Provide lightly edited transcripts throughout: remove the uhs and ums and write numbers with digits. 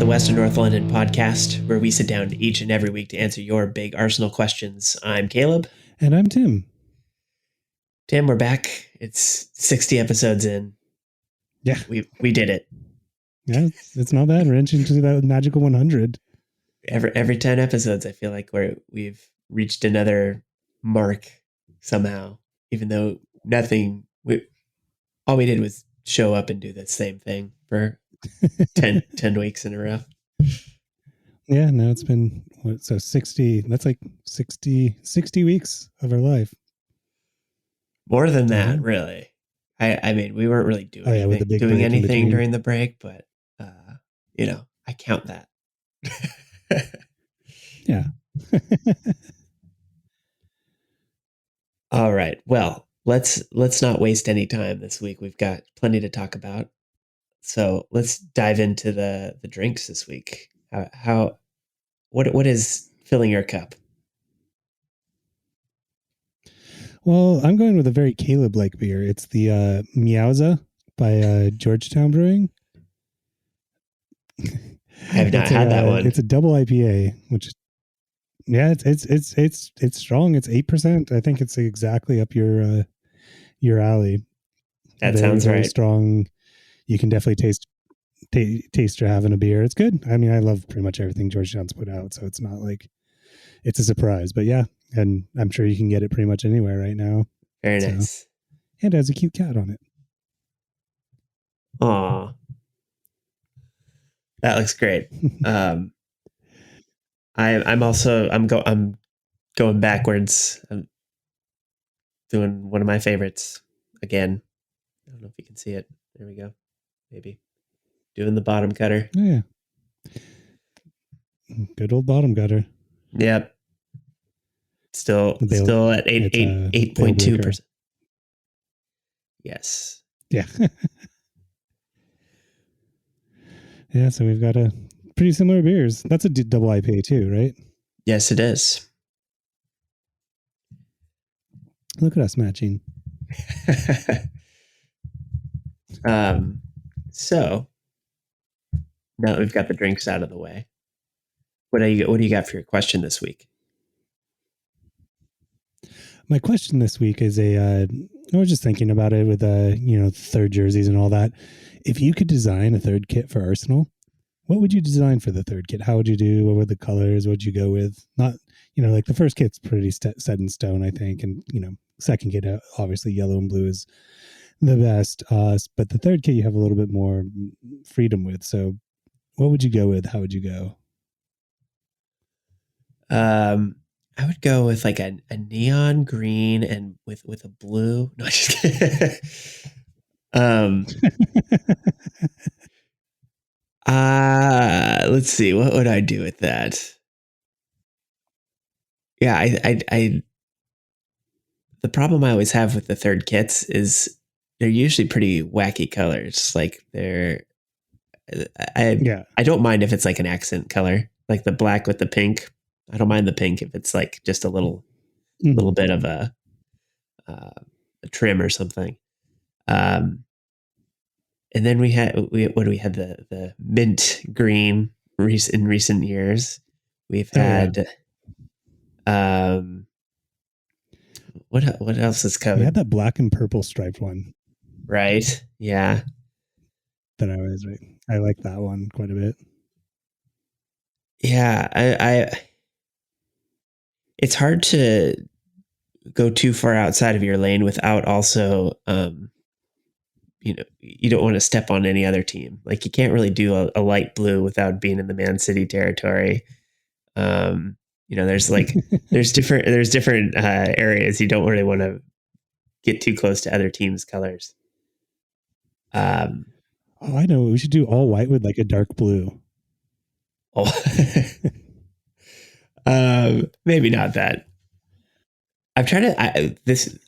West and North London podcast, where we sit down each and every week to answer your big Arsenal questions. I'm Caleb. And I'm Tim. Tim, we're back. It's 60 episodes in. Yeah. We did it. Yeah, it's not bad. We're inching to that magical 100. Every 10 episodes, I feel like we've reached another mark somehow, even though all we did was show up and do the same thing for 10 weeks in a row. Yeah, no, it's been 60, that's like 60 weeks of our life. More than that, really. I mean, we weren't really doing anything during the break, but I count that. Yeah. All right. Well, let's not waste any time this week. We've got plenty to talk about. So let's dive into the drinks this week. What is filling your cup? Well, I'm going with a very Caleb-like beer. It's the Meowza by Georgetown Brewing. I have not had that one. It's a double IPA, which, yeah, it's strong. It's 8%. I think it's exactly up your alley. That sounds very right. Strong. You can definitely taste you're having a beer. It's good. I mean, I love pretty much everything Georgetown's put out, so it's not like it's a surprise. But yeah, and I'm sure you can get it pretty much anywhere right now. Very nice. And it has a cute cat on it. Aw. That looks great. I'm going backwards. I'm doing one of my favorites again. I don't know if you can see it. There we go. Maybe doing the bottom cutter. Yeah. Good old bottom cutter. Yep. Still at 8.2%. Yes. Yeah. Yeah, so we've got a pretty similar beers. That's a double IPA too, right? Yes, it is. Look at us matching. So now that we've got the drinks out of the way, what do you got for your question this week? My question this week is I was just thinking about it with third jerseys and all that. If you could design a third kit for Arsenal, what would you design for the third kit? How would you do? What were the colors? What would you go with? Not, like the first kit's pretty set in stone, I think. And, second kit, obviously yellow and blue is the best. But the third kit, you have a little bit more freedom with. So what would you go with? How would you go? I would go with like a neon green and with a blue. No, just kidding. Let's see. What would I do with that? Yeah, I the problem I always have with the third kits is they're usually pretty wacky colors. Like I don't mind if it's like an accent color, like the black with the pink. I don't mind the pink if it's like just a little bit of a trim or something. And then we had the mint green in recent years. We've had what else is coming? We had that black and purple striped one. Right. Yeah. That I like that one quite a bit. Yeah, it's hard to go too far outside of your lane without also, you don't want to step on any other team. Like you can't really do a light blue without being in the Man City territory. There's different areas you don't really want to get too close to other teams' colors. I know. We should do all white with like a dark blue. Oh. Maybe not that. I'm trying to.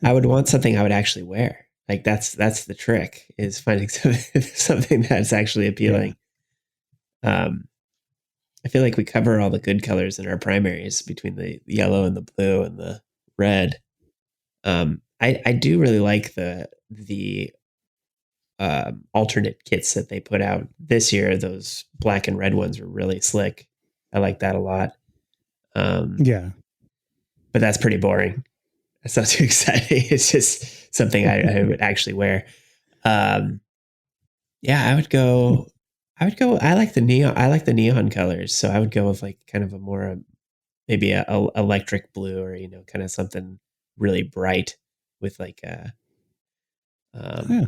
I would want something I would actually wear. Like that's the trick, is finding something that's actually appealing. Yeah. I feel like we cover all the good colors in our primaries between the yellow and the blue and the red. I do really like the alternate kits that they put out this year. Those black and red ones are really slick. I like that a lot. Yeah. But that's pretty boring. That's not too exciting. It's just something I would actually wear. Yeah, I would go. I like the neon. I like the neon colors, so I would go with like kind of a more maybe a electric blue, or kind of something really bright with like a. Yeah.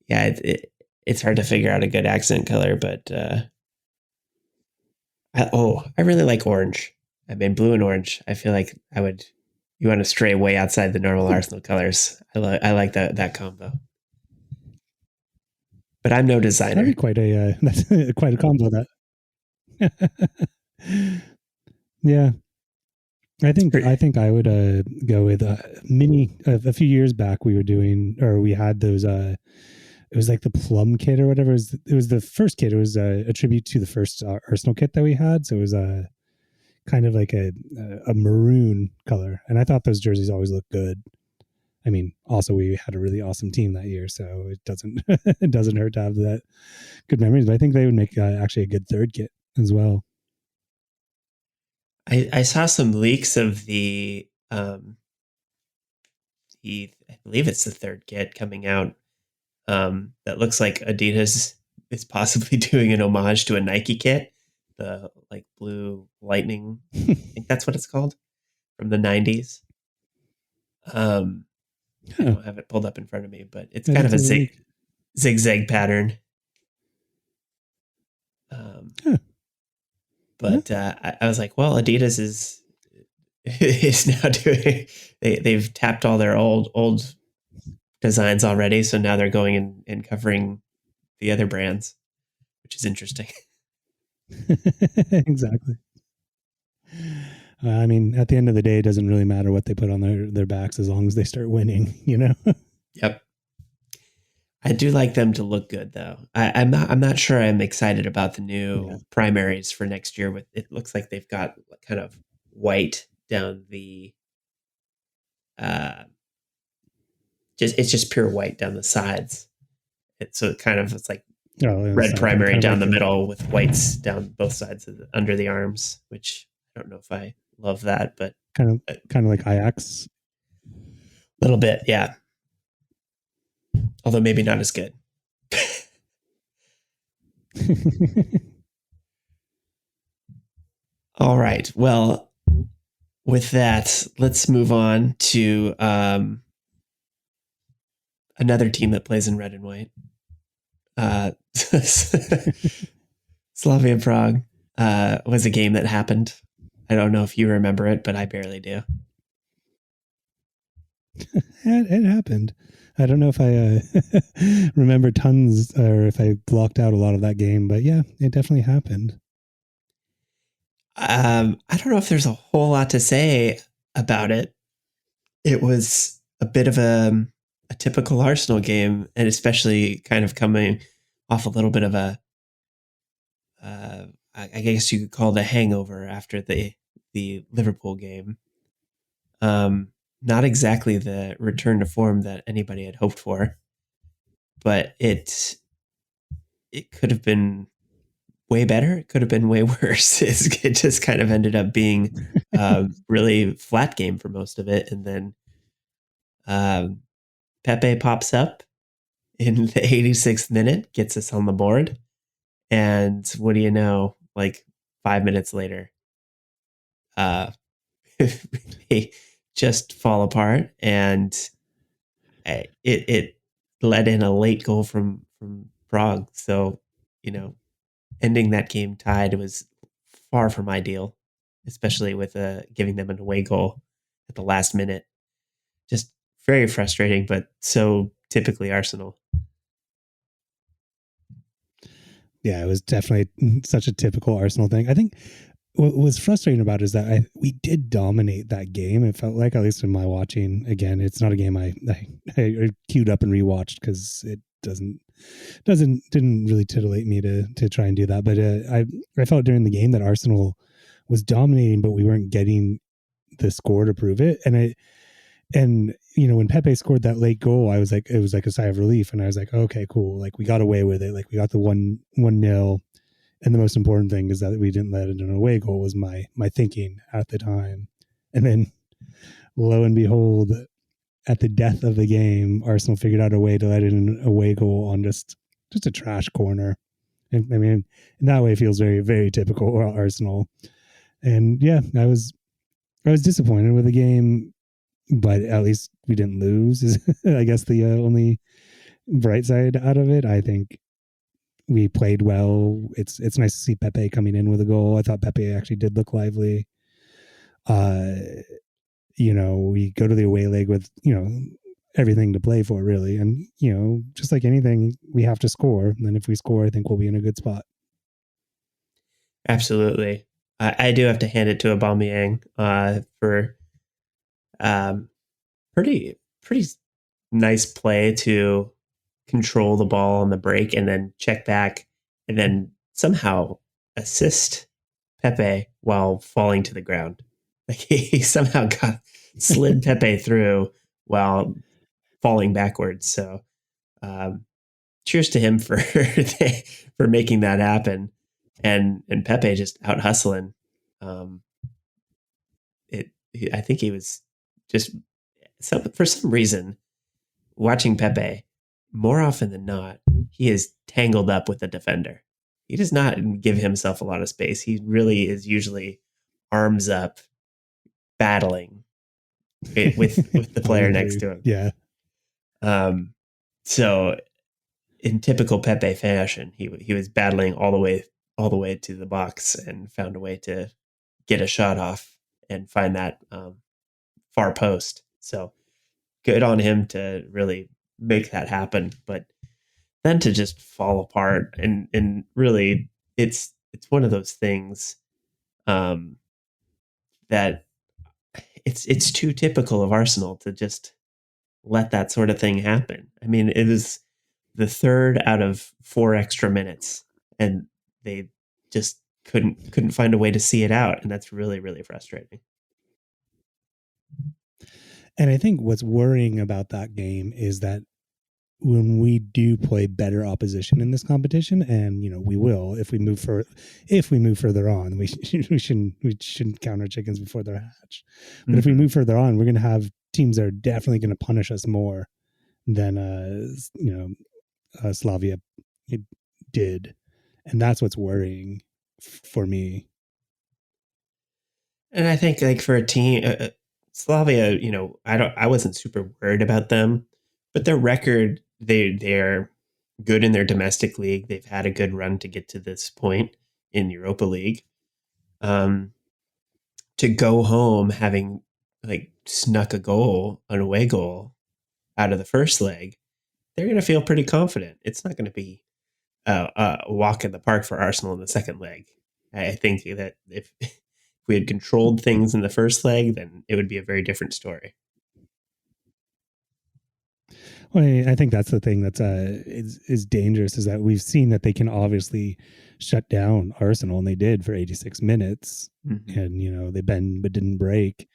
Yeah, it's hard to figure out a good accent color, but I really like orange. I mean, blue and orange. I feel like I would. You want to stray way outside the normal Arsenal colors. I like that combo. But I'm no That'd be designer. quite a that's quite a combo. That. Yeah. I think I would go with mini. A few years back, we were doing, or we had those. It was like the plum kit or whatever. It was the first kit. It was a tribute to the first Arsenal kit that we had. So it was kind of like a maroon color, and I thought those jerseys always looked good. I mean, also we had a really awesome team that year, so it doesn't it doesn't hurt to have that good memories. But I think they would make actually a good third kit as well. I saw some leaks of I believe it's the third kit coming out. That looks like Adidas is possibly doing an homage to a Nike kit, the like blue lightning. I think that's what it's called, from the 90s. I don't have it pulled up in front of me, but it's I kind didn't of a see the leak. zigzag pattern. Huh. But I was like, well, Adidas is now doing. They've tapped all their old designs already, so now they're going and covering the other brands, which is interesting. Exactly. I mean, at the end of the day, it doesn't really matter what they put on their backs as long as they start winning, you know? Yep. I do like them to look good, though. I'm not sure I'm excited about the new primaries for next year. With it looks like they've got kind of white down the it's just pure white down the sides. It's like red primary kind of down like the middle with whites down both sides under the arms, which I don't know if I love that, but kind of like Ajax. A little bit, yeah. Although maybe not as good. All right. Well, with that, let's move on to another team that plays in red and white. Slavia Prague was a game that happened. I don't know if you remember it, but I barely do. It happened. I don't know if I remember tons or if I blocked out a lot of that game, but yeah, it definitely happened. I don't know if there's a whole lot to say about it. It was a bit of a typical Arsenal game, and especially kind of coming off a little bit of a, I guess you could call it a hangover after the Liverpool game. Not exactly the return to form that anybody had hoped for, but it could have been way better. It could have been way worse. It just kind of ended up being a really flat game for most of it, and then Pepe pops up in the 86th minute, gets us on the board, and what do you know? Like 5 minutes later, they just fall apart, and it led in a late goal from Prague. So, ending that game tied was far from ideal, especially with giving them an away goal at the last minute. Just very frustrating, but so typically Arsenal. Yeah, it was definitely such a typical Arsenal thing. I think what was frustrating about it is that we did dominate that game. It felt like, at least in my watching. Again, it's not a game I queued up and rewatched because it didn't really titillate me to try and do that. But I felt during the game that Arsenal was dominating, but we weren't getting the score to prove it. And And when Pepe scored that late goal, I was like, it was like a sigh of relief, and I was like, okay, cool, like we got away with it, like we got the 1-0. And the most important thing is that we didn't let it an away goal, was my thinking at the time. And then lo and behold, at the death of the game, Arsenal figured out a way to let in an away goal on just a trash corner. And I mean, in that way, it feels very, very typical Arsenal. And yeah, I was disappointed with the game, but at least we didn't lose. Is I guess the only bright side out of it. I think we played well. It's nice to see Pepe coming in with a goal. I thought Pepe actually did look lively. We go to the away leg with, everything to play for, really. And, just like anything, we have to score. And if we score, I think we'll be in a good spot. Absolutely. I do have to hand it to Aubameyang for pretty nice play to control the ball on the break and then check back and then somehow assist Pepe while falling to the ground. Like he somehow slid Pepe through while falling backwards. So cheers to him for for making that happen, and Pepe just out hustling. I think he was just for some reason watching Pepe more often than not, he is tangled up with the defender. He does not give himself a lot of space. He really is usually arms up, battling with the player next to him. Yeah. So in typical Pepe fashion, he was battling all the way to the box and found a way to get a shot off and find that far post. So good on him to really make that happen. But then to just fall apart and really it's one of those things that it's too typical of Arsenal to just let that sort of thing happen. I mean, it was the third out of 4 extra minutes, and they just couldn't find a way to see it out, and that's really, really frustrating. And I think what's worrying about that game is that when we do play better opposition in this competition, and we will if we move further on, we shouldn't count our chickens before they're hatched. But if we move further on, we're going to have teams that are definitely going to punish us more than Slavia did, and that's what's worrying for me. And I think like for a team, Slavia, I wasn't super worried about them, but their record, they're good in their domestic league. They've had a good run to get to this point in Europa League. To go home having like snuck an away goal out of the first leg, they're going to feel pretty confident. It's not going to be a walk in the park for Arsenal in the second leg. I think that if we had controlled things in the first leg, then it would be a very different story. Well, I think that's the thing that's is dangerous, is that we've seen that they can obviously shut down Arsenal, and they did for 86 minutes, and they bend but didn't break.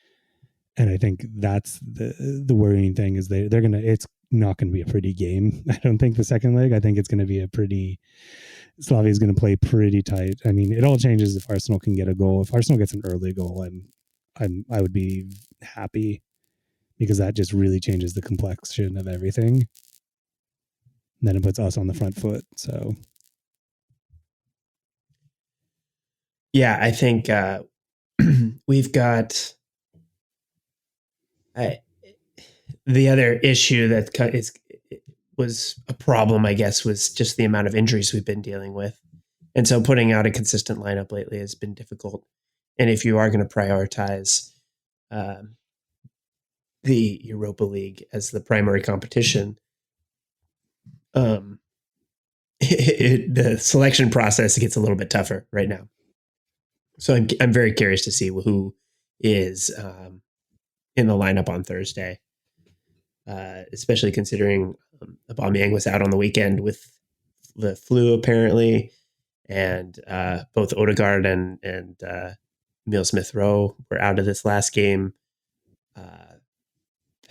And I think that's the worrying thing, is they're gonna. It's not going to be a pretty game. I don't think the second leg. I think it's going to be a pretty. Slavia is going to play pretty tight. I mean, it all changes if Arsenal can get a goal. If Arsenal gets an early goal, I would be happy, because that just really changes the complexion of everything. And then it puts us on the front foot. So, yeah, I think we've got the other issue that was a problem, I guess, was just the amount of injuries we've been dealing with. And so putting out a consistent lineup lately has been difficult. And if you are going to prioritize the Europa League as the primary competition, the selection process gets a little bit tougher right now. So I'm very curious to see who is in the lineup on Thursday, especially considering Aubameyang was out on the weekend with the flu apparently, and both Odegaard and Emile Smith-Rowe were out of this last game.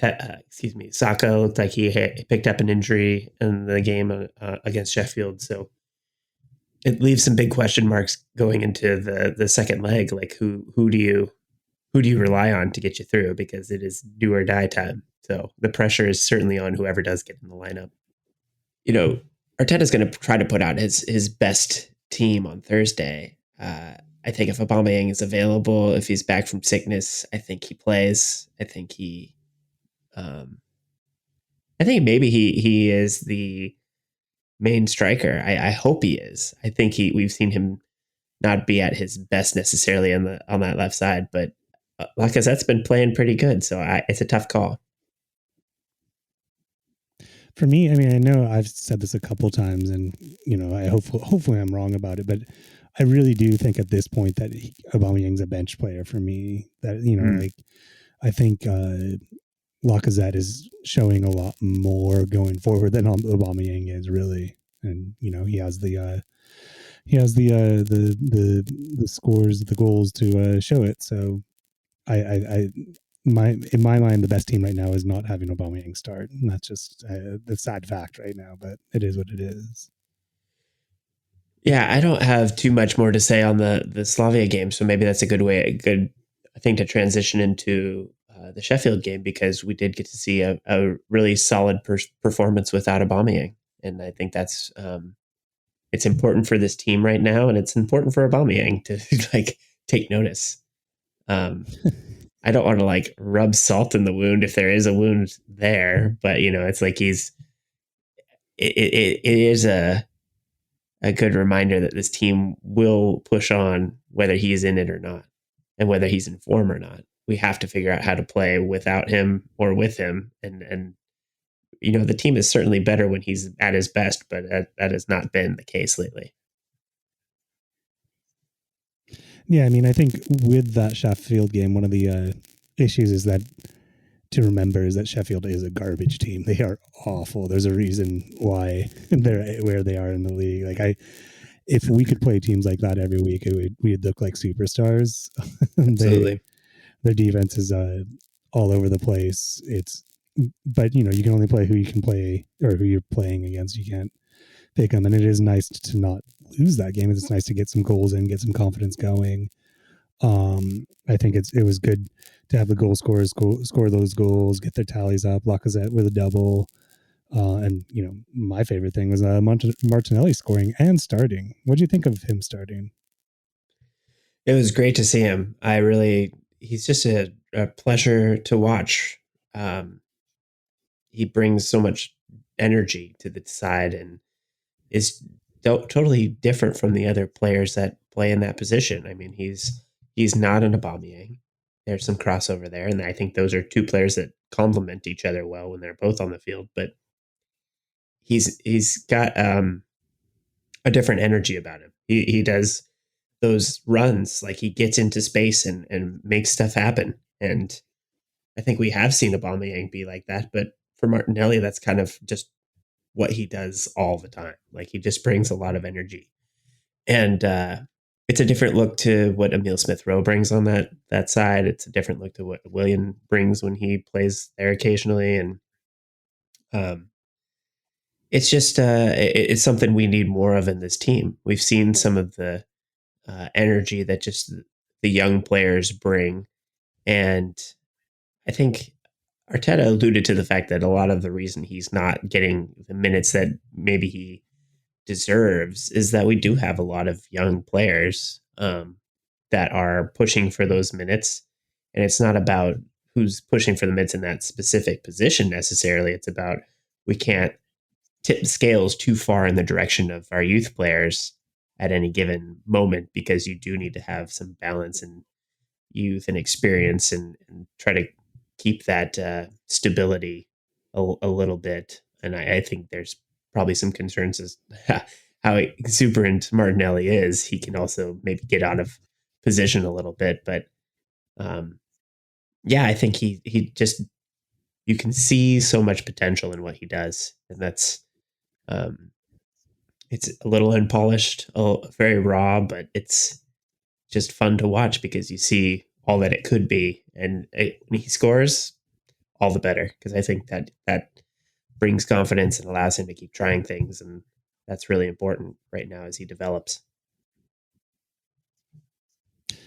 excuse me, Saka looked like he picked up an injury in the game against Sheffield, so it leaves some big question marks going into the second leg. Like who do you rely on to get you through? Because it is do or die time. So the pressure is certainly on whoever does get in the lineup. You know, Arteta's going to try to put out his best team on Thursday. I think if Aubameyang is available, if he's back from sickness, I think he plays. Um, I think maybe he is the main striker. I hope he is. I think we've seen him not be at his best necessarily on that left side, but Lacazette's been playing pretty good, so it's a tough call. For me, I mean, I know I've said this a couple times, and I hopefully I'm wrong about it, but I really do think at this point that Aubameyang's a bench player for me. That like I think Lacazette is showing a lot more going forward than Aubameyang is really, and he has the scores, the goals to show it. So I in my mind, the best team right now is not having Aubameyang start, and that's just the sad fact right now. But it is what it is. Yeah, I don't have too much more to say on the Slavia game, so maybe that's a good thing to transition into the Sheffield game because we did get to see a really solid performance without Aubameyang, and I think that's it's important for this team right now, and it's important for Aubameyang to like take notice. Um, I don't want to like rub salt in the wound if there is a wound there, but it's like it is a good reminder that this team will push on whether he is in it or not, and whether he's in form or not. We have to figure out how to play without him or with him, and the team is certainly better when he's at his best, but that has not been the case lately. Yeah, I mean, I think with that Sheffield game, one of the issues is that to remember is that Sheffield is a garbage team. They are awful. There's a reason why they're where they are in the league. Like if we could play teams like that every week, we'd look like superstars. Absolutely. Their defense is all over the place. But you can only play who you can play or who you're playing against. You can't pick them, and it is nice to not lose that game. It's nice to get some goals in, get some confidence going. I think it was good to have the goal scorers score those goals, get their tallies up. Lacazette with a double, and my favorite thing was Martinelli scoring and starting. What do you think of him starting? It was great to see him. He's just a pleasure to watch. Um, he brings so much energy to the side and is totally different from the other players that play in that position. I mean, he's not an Aubameyang. There's some crossover there, and I think those are two players that complement each other well when they're both on the field. But he's got a different energy about him. He does those runs like he gets into space and makes stuff happen. And I think we have seen Aubameyang be like that, but for Martinelli, that's kind of just what he does all the time. Like he just brings a lot of energy, and it's a different look to what Emile Smith Rowe brings on that side. It's a different look to what Willian brings when he plays there occasionally, and um, it's just it's something we need more of in this team. We've seen some of the energy that just the young players bring, and I think Arteta alluded to the fact that a lot of the reason he's not getting the minutes that maybe he deserves is that we do have a lot of young players that are pushing for those minutes. And it's not about who's pushing for the minutes in that specific position necessarily. It's about we can't tip the scales too far in the direction of our youth players at any given moment because you do need to have some balance and youth and experience and try to keep that stability a little bit. And I think there's probably some concerns as how exuberant Martinelli is. He can also maybe get out of position a little bit, but um, yeah, I think he just you can see so much potential in what he does, and that's um, it's a little unpolished, very raw, but it's just fun to watch because you see all that it could be, and when he scores, all the better, because I think that brings confidence and allows him to keep trying things, and that's really important right now as he develops.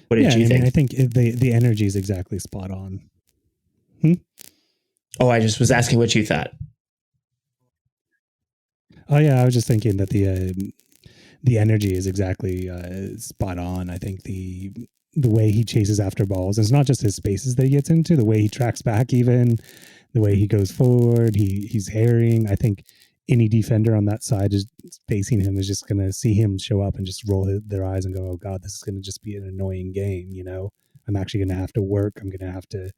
What did Yeah, you I mean, I think? think the energy is exactly spot on. Hmm? Oh, I just was asking what you thought. Oh yeah, I was just thinking that the energy is exactly spot on. I think the way he chases after balls, it's not just his spaces that he gets into, the way he tracks back, even the way he goes forward, he's herring. I think any defender on that side is facing him is just going to see him show up and just roll their eyes and go, "Oh God, this is going to just be an annoying game." You know, I'm actually going to have to work. I'm going to have to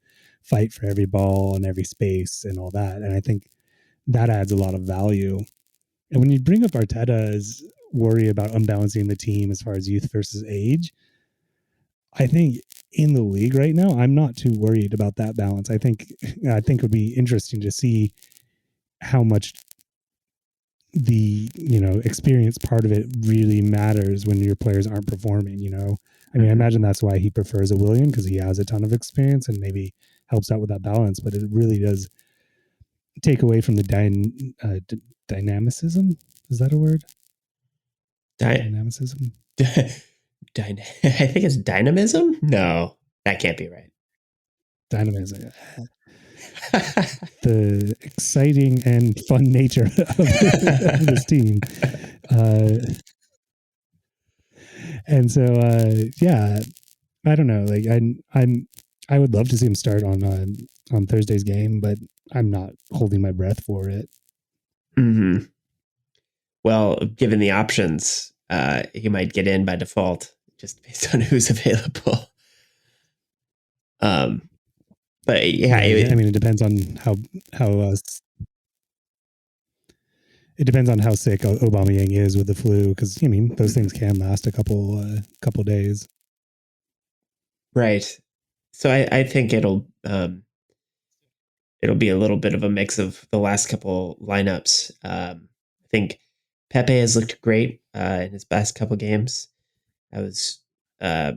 fight for every ball and every space and all that. And I think that adds a lot of value. And when you bring up Arteta's worry about unbalancing the team as far as youth versus age, I think in the league right now, I'm not too worried about that balance. I think it would be interesting to see how much the experience part of it really matters when your players aren't performing. I mean, I imagine that's why he prefers a William, because he has a ton of experience and maybe helps out with that balance. But it really does take away from the dynamicism. Is that a word? Dy- Dynamicism. I think it's dynamism. No, that can't be right. Dynamism. The exciting and fun nature of this team. And so, yeah, I don't know. Like, I would love to see him start on Thursday's game, but I'm not holding my breath for it. Mm-hmm. Well, given the options, he might get in by default just based on who's available. Um, but yeah, I mean, it depends on how it depends on how sick Aubameyang is with the flu, because I mean those things can last a couple days. right. So I think it'll be a little bit of a mix of the last couple lineups. I think Pepe has looked great in his past couple games. I was uh,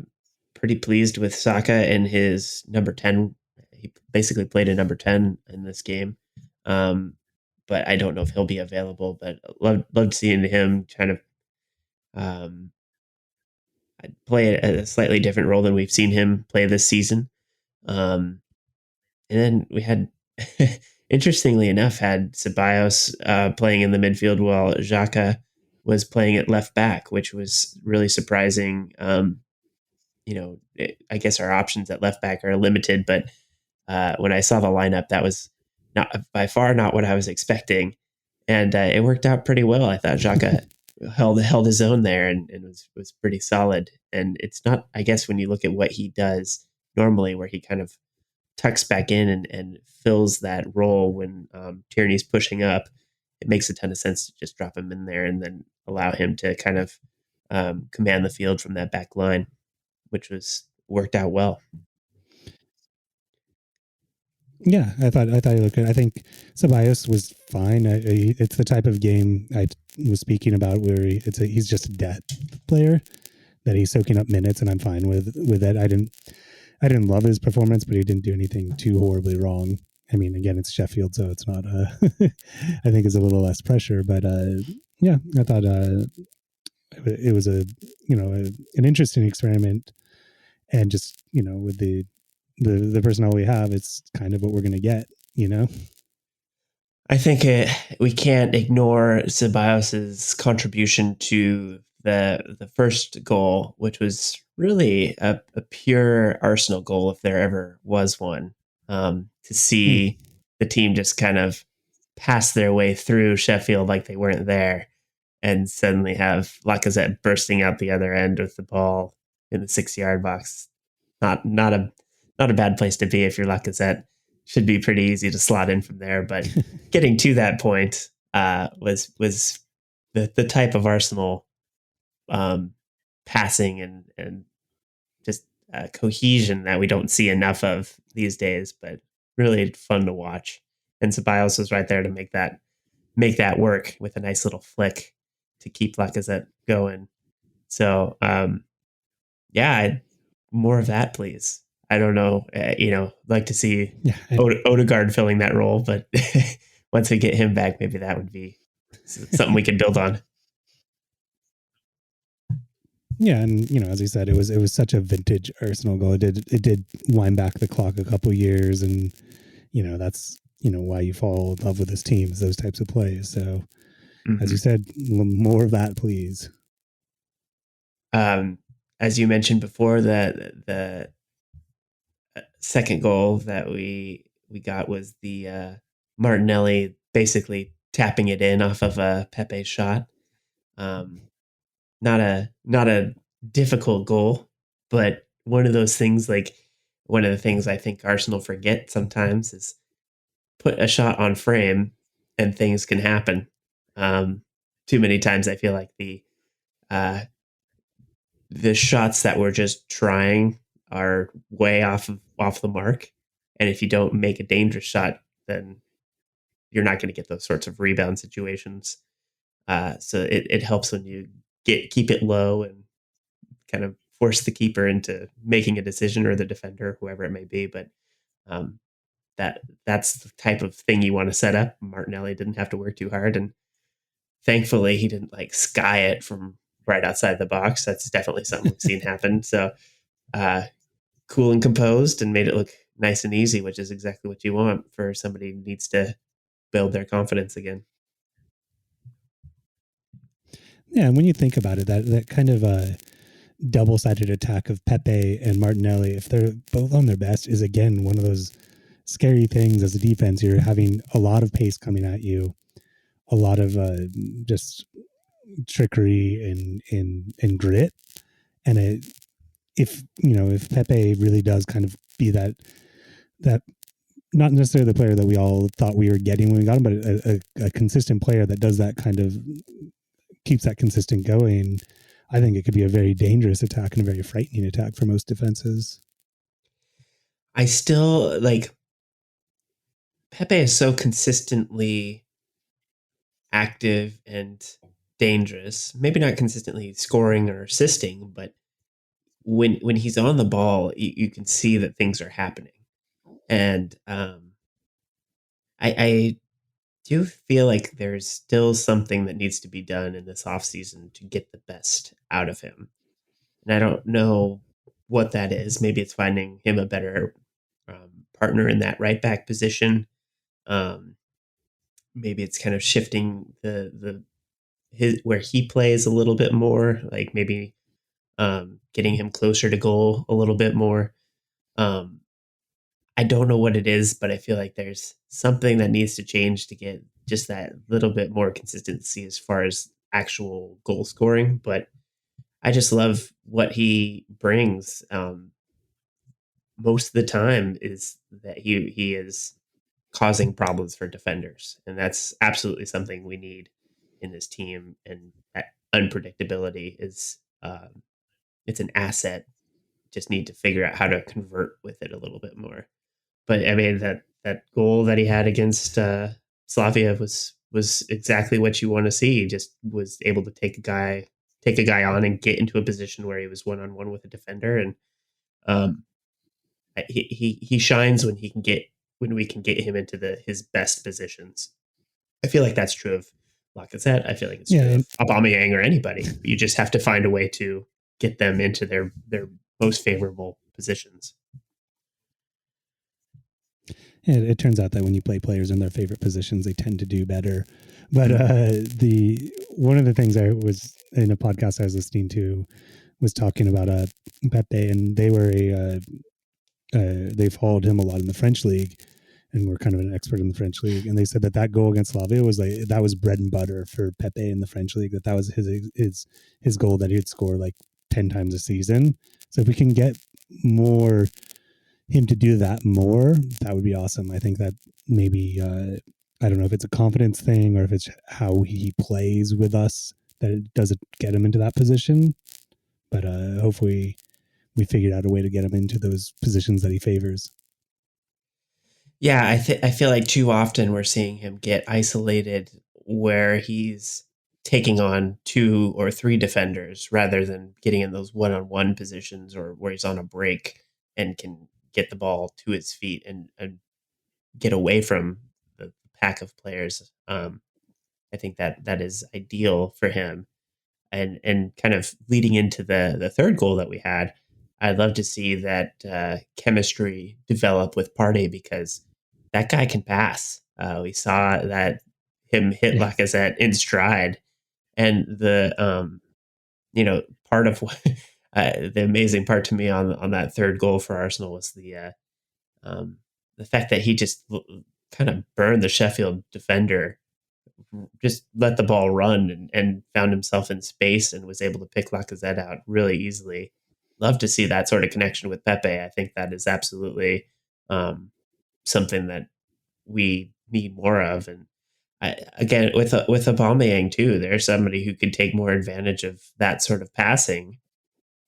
pretty pleased with Saka in his number 10. He basically played a number 10 in this game. Um, but I don't know if he'll be available. But loved seeing him kind of um, play a slightly different role than we've seen him play this season. Um, and then we had, interestingly enough, had Ceballos playing in the midfield while Xhaka was playing at left back, which was really surprising. I guess our options at left back are limited, but when I saw the lineup, that was not by far not what I was expecting, and it worked out pretty well. I thought Xhaka held his own there and was pretty solid. And it's not, I guess, when you look at what he does normally, where he kind of tucks back in and fills that role when Tierney's pushing up, it makes a ton of sense to just drop him in there and then allow him to kind of command the field from that back line, which was worked out well. Yeah, I thought he looked good. I think Ceballos was fine. It's the type of game I was speaking about where he's just a depth player that he's soaking up minutes, and I'm fine with it. I didn't love his performance, but he didn't do anything too horribly wrong. I mean, again, it's Sheffield, so it's not. I think it's a little less pressure, but yeah, I thought it was an interesting experiment, and just with the personnel we have, it's kind of what we're going to get. I think we can't ignore Ceballos' contribution to the first goal, which was really a pure Arsenal goal, if there ever was one. To see the team just kind of pass their way through Sheffield like they weren't there, and suddenly have Lacazette bursting out the other end with the ball in the 6-yard box. Not a bad place to be if you're Lacazette. Should be pretty easy to slot in from there, but getting to that point was the type of Arsenal passing and just cohesion that we don't see enough of these days, but really fun to watch. And Ceballos was right there to make that work with a nice little flick to keep Lacazette going. So yeah, more of that, please. I don't know. Like to see Yeah, Odegaard filling that role, but once we get him back, maybe that would be something we could build on. yeah, and as you said, it was such a vintage Arsenal goal. It did wind back the clock a couple years, and that's why you fall in love with this team is those types of plays. So, as you said, more of that, please. As you mentioned before, the second goal that we got was the Martinelli basically tapping it in off of a Pepe shot. Um, not a difficult goal, but one of those things like one of the things I think Arsenal forget sometimes is put a shot on frame and things can happen. Too many times I feel like uh, the shots that we're just trying are way off the mark, and if you don't make a dangerous shot, then you're not going to get those sorts of rebound situations. So it helps when you keep it low and kind of force the keeper into making a decision or the defender, whoever it may be. But um, that's the type of thing you want to set up. Martinelli didn't have to work too hard, and thankfully he didn't like sky it from right outside the box. That's definitely something we've seen happen. So uh, cool and composed, and made it look nice and easy, which is exactly what you want for somebody who needs to build their confidence again. Yeah, and when you think about it, that kind of double-sided attack of Pepe and Martinelli, if they're both on their best, is again one of those scary things as a defense. You're having a lot of pace coming at you, a lot of just trickery and grit, and if Pepe really does kind of be that not necessarily the player that we all thought we were getting when we got him, but a consistent player that does that kind of keeps that consistent going, I think it could be a very dangerous attack and a very frightening attack for most defenses. I still like Pepe is so consistently active and dangerous. Maybe not consistently scoring or assisting, but when he's on the ball, you can see that things are happening. And I do feel like there's still something that needs to be done in this offseason to get the best out of him. And I don't know what that is. Maybe it's finding him a better partner in that right back position. Um, Maybe it's kind of shifting the his where he plays a little bit more, like maybe getting him closer to goal a little bit more. Um, I don't know what it is, but I feel like there's something that needs to change to get just that little bit more consistency as far as actual goal scoring. But I just love what he brings. Most of the time is that he is causing problems for defenders, and that's absolutely something we need in this team. And that unpredictability is it's an asset. Just need to figure out how to convert with it a little bit more. But I mean that goal that he had against Slavia was exactly what you want to see. He just was able to take a guy on and get into a position where he was one on one with a defender, and um, he shines when we can get him into his best positions. I feel like that's true of Lacazette. I feel like it's true of Aubameyang or anybody. You just have to find a way to get them into their most favorable positions. It turns out that when you play players in their favorite positions, they tend to do better. But the one of the things I was in a podcast I was listening to was talking about Pepe, and they followed him a lot in the French league, and were kind of an expert in the French league. And they said that goal against Slavia was like that was bread and butter for Pepe in the French league. That was his goal that he'd score like 10 times a season. So if we can get him to do that more, that would be awesome. I think that maybe I don't know if it's a confidence thing or if it's how he plays with us that it doesn't get him into that position. But hopefully we figured out a way to get him into those positions that he favors. Yeah, I feel like too often we're seeing him get isolated where he's taking on two or three defenders rather than getting in those one-on-one positions or where he's on a break and can get the ball to his feet and get away from the pack of players. I think that is ideal for him. And kind of leading into the third goal that we had, I'd love to see that chemistry develop with Partey because that guy can pass. We saw that him hit Yeah. Lacazette in stride, and part of what, the amazing part to me on that third goal for Arsenal was um, the fact that he just kind of burned the Sheffield defender, just let the ball run and found himself in space and was able to pick Lacazette out really easily. Love to see that sort of connection with Pepe. I think that is absolutely um, something that we need more of. And again, with Aubameyang too, there's somebody who could take more advantage of that sort of passing.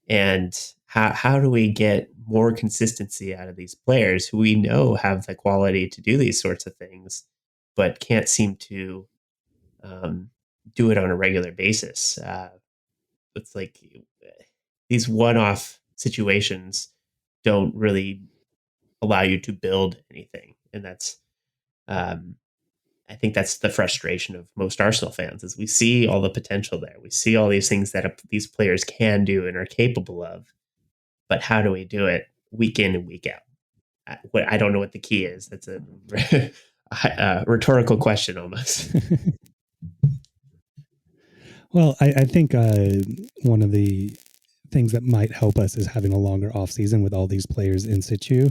And how do we get more consistency out of these players who we know have the quality to do these sorts of things, but can't seem to um, do it on a regular basis? It's like these one-off situations don't really allow you to build anything, and that's um, I think that's the frustration of most Arsenal fans is we see all the potential there. We see all these things that these players can do and are capable of, but how do we do it week in and week out? I don't know what the key is. That's a rhetorical question almost. Well, I think one of the things that might help us is having a longer off season with all these players in situ,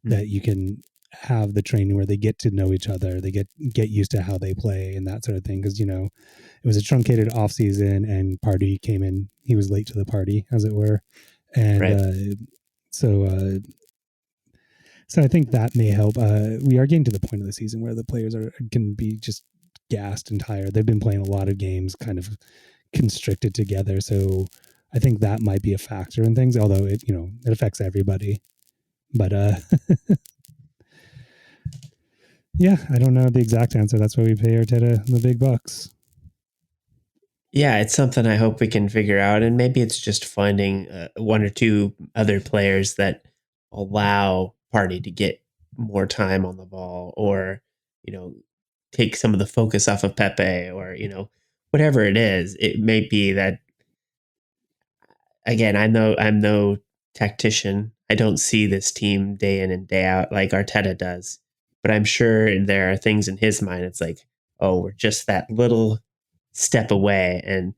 that you can have the training where they get to know each other, they get used to how they play and that sort of thing. Because it was a truncated off season, and Partey came in. He was late to the party, as it were, and Right. so so I think that may help. We are getting to the point of the season where the players can be just gassed and tired. They've been playing a lot of games, kind of constricted together. So I think that might be a factor in things. Although it affects everybody. But yeah, I don't know the exact answer. That's why we pay Arteta the big bucks. Yeah, it's something I hope we can figure out, and maybe it's just finding one or two other players that allow Party to get more time on the ball, or you know, take some of the focus off of Pepe, or whatever it is. It may be that again. I'm no tactician. I don't see this team day in and day out like Arteta does, but I'm sure there are things in his mind. It's like, oh, we're just that little step away, and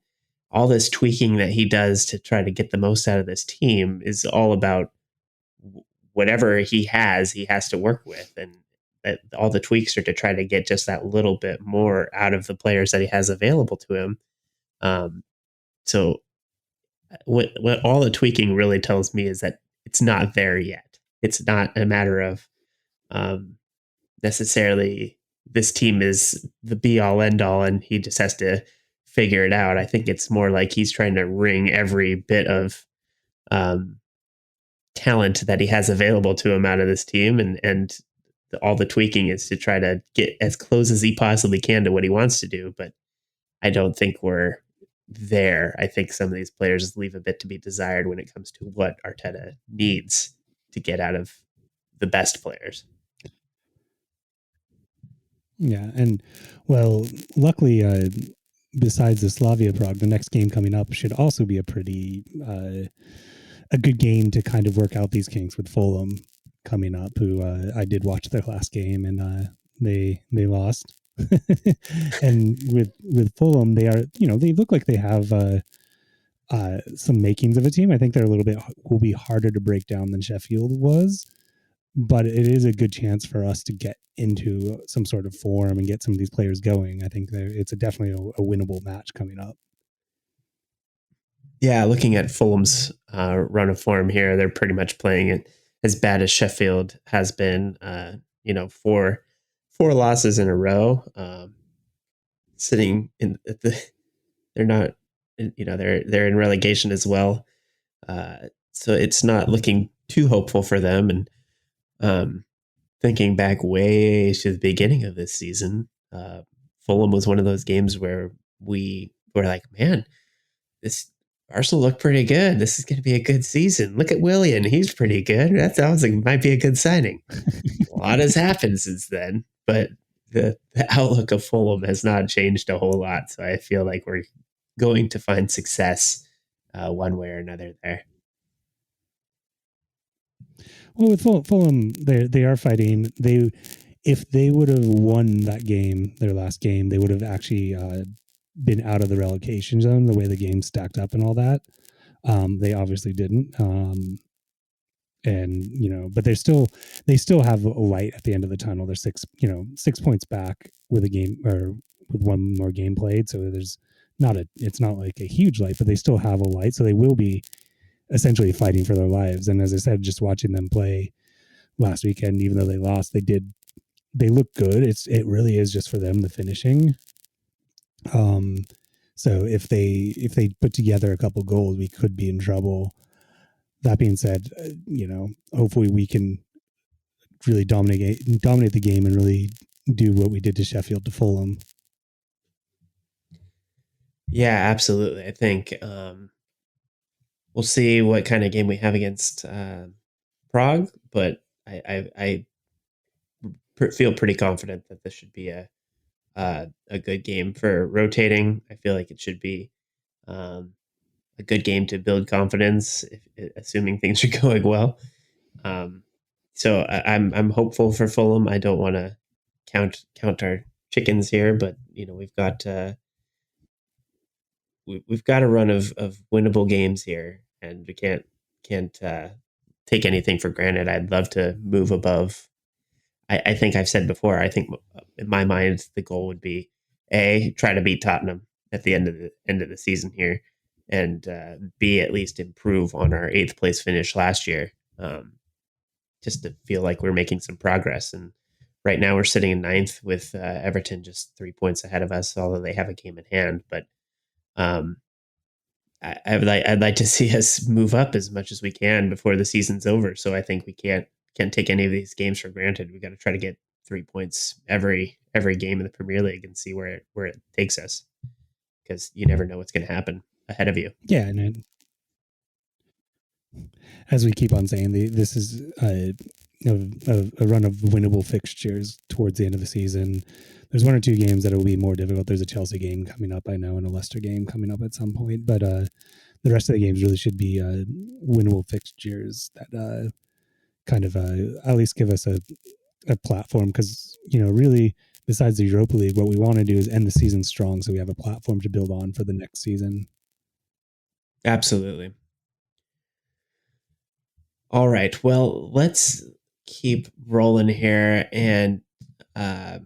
all this tweaking that he does to try to get the most out of this team is all about whatever he has to work with, and that all the tweaks are to try to get just that little bit more out of the players that he has available to him. So what all the tweaking really tells me is that it's not there yet. It's not a matter of um, necessarily this team is the be all end all and he just has to figure it out. I think it's more like he's trying to wring every bit of um, talent that he has available to him out of this team, and all the tweaking is to try to get as close as he possibly can to what he wants to do. But I don't think we're there. I think some of these players leave a bit to be desired when it comes to what Arteta needs to get out of the best players. Yeah, and well, luckily, besides the Slavia Prague, the next game coming up should also be a pretty a good game to kind of work out these kinks with Fulham coming up. Who I did watch their last game, and they lost. And with Fulham, they are they look like they have some makings of a team. I think they're a little bit will be harder to break down than Sheffield was, but it is a good chance for us to get into some sort of form and get some of these players going. I think it's definitely a winnable match coming up. Yeah, looking at Fulham's run of form here, they're pretty much playing it as bad as Sheffield has been. Four losses in a row. Sitting in at the, they're not, they're in relegation as well. So it's not looking too hopeful for them. And thinking back way to the beginning of this season, Fulham was one of those games where we were like, man, this Arsenal look pretty good. This is going to be a good season. Look at Willian. He's pretty good. That sounds like it might be a good signing. A lot has happened since then, but the outlook of Fulham has not changed a whole lot. So I feel like we're going to find success one way or another there. Well, with Fulham, they are fighting. If they would have won that game, their last game, they would have actually been out of the relegation zone. The way the game stacked up and all that, they obviously didn't. And but they still have a light at the end of the tunnel. They're 6 points back with a game, or with one more game played. So there's it's not like a huge light, but they still have a light. So they will be essentially fighting for their lives. And as I said, just watching them play last weekend, even though they lost, they look good. It really is just for them, the finishing. So if they put together a couple goals, we could be in trouble. That being said, hopefully we can really dominate the game and really do what we did to Sheffield to Fulham. Yeah, absolutely. I think we'll see what kind of game we have against Prague, but I feel pretty confident that this should be a good game for rotating. I feel like it should be a good game to build confidence, assuming things are going well. So I'm hopeful for Fulham. I don't want to count our chickens here, but we've got we've got a run of winnable games here, and we can't take anything for granted. I'd love to move above. I think I've said before, I think in my mind the goal would be try to beat Tottenham at the end of the season here, and B, at least improve on our 8th place finish last year, just to feel like we're making some progress. And right now we're sitting in 9th with Everton just 3 points ahead of us, although they have a game in hand. But I'd like to see us move up as much as we can before the season's over. So I think we can't take any of these games for granted. We got to try to get 3 points every game in the Premier League and see where it takes us, because you never know what's going to happen ahead of you. Yeah, and as we keep on saying, this is a run of winnable fixtures towards the end of the season. There's 1 or 2 games that will be more difficult. There's a Chelsea game coming up, I know, and a Leicester game coming up at some point. But the rest of the games really should be winnable fixtures that kind of at least give us a platform. Because, really, besides the Europa League, what we want to do is end the season strong so we have a platform to build on for the next season. Absolutely. All right. Well, let's keep rolling here, and this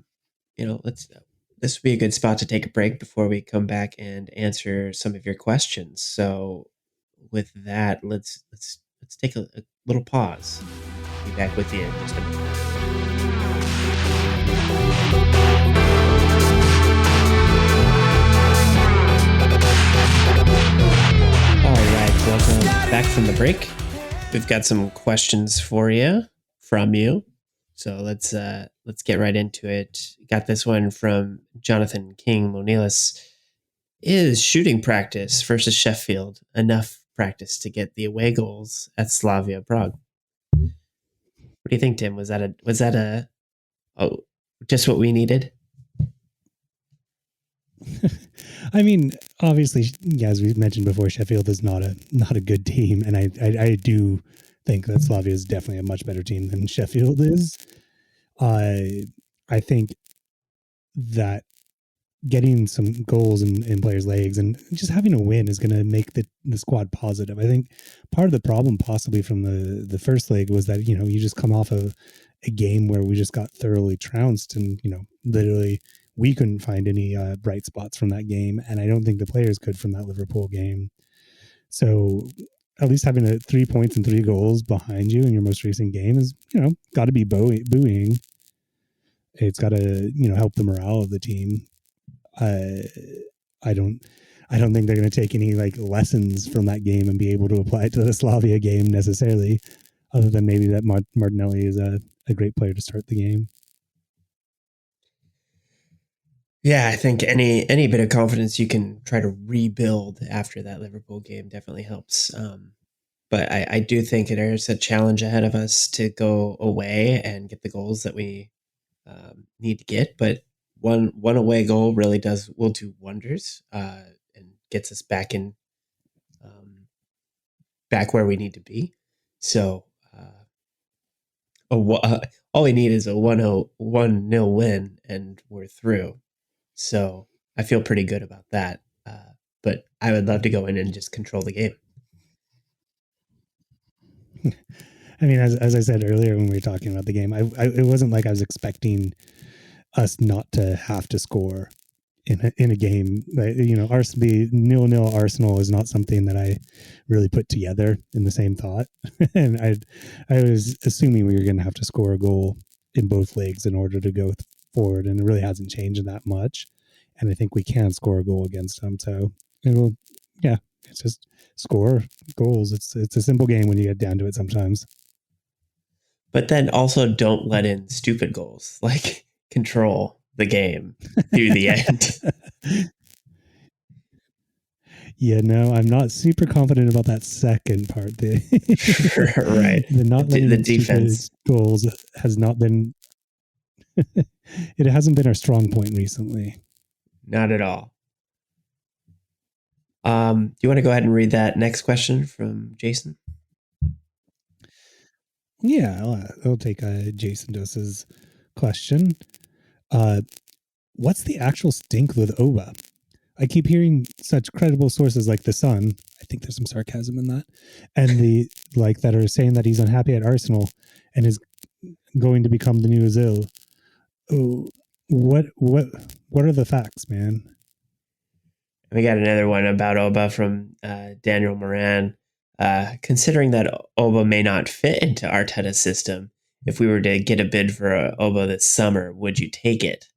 would be a good spot to take a break before we come back and answer some of your questions. So, with that, let's take a little pause. Be back with you in just a minute. All right, welcome back from the break. We've got some questions for you from you. So let's get right into it. Got this one from Jonathan King Monilis. Is shooting practice versus Sheffield enough practice to get the away goals at Slavia Prague? What do you think, Tim? Was that just what we needed? I mean, obviously, as we mentioned before, Sheffield is not a good team, and I do think that Slavia is definitely a much better team than Sheffield is. I think that getting some goals in players' legs and just having a win is going to make the squad positive. I think part of the problem possibly from the first leg was that, you just come off of a game where we just got thoroughly trounced, and, literally we couldn't find any bright spots from that game. And I don't think the players could from that Liverpool game. So at least having 3 points and 3 goals behind you in your most recent game is, got to be buoying. It's got to, help the morale of the team. I don't think they're going to take any lessons from that game and be able to apply it to the Slavia game necessarily, other than maybe that Martinelli is a great player to start the game. Yeah, I think any bit of confidence you can try to rebuild after that Liverpool game definitely helps. But I do think there's a challenge ahead of us to go away and get the goals that we need to get. But one away goal really will do wonders and gets us um, back where we need to be. So all we need is a 1-0 win and we're through. So I feel pretty good about that. But I would love to go in and just control the game. I mean, as I said earlier when we were talking about the game, it wasn't like I was expecting us not to have to score in a game. You know, the 0-0 Arsenal is not something that I really put together in the same thought, and I was assuming we were going to have to score a goal in both legs in order to go forward, and it really hasn't changed that much. And I think we can score a goal against them, so it'll, yeah, it's just score goals. It's a simple game when you get down to it sometimes. But then also don't let in stupid goals. Like control the game through the end. Yeah, no, I'm not super confident about that second part. Right. The not letting The in stupid defense. goals has not been. It hasn't been our strong point recently. Not at all. Do you want to go ahead and read that next question from Jason? Yeah, I'll take Jason Dose's question. Uh, what's the actual stink with Oba? I keep hearing such credible sources like The Sun. I think there's some sarcasm in that, and the like that are saying that he's unhappy at Arsenal and is going to become the new Ozil. Oh, what are the facts, man? We got another one about Oba from Daniel Moran. Considering that Oba may not fit into Arteta's system, if we were to get a bid for Oba this summer, would you take it?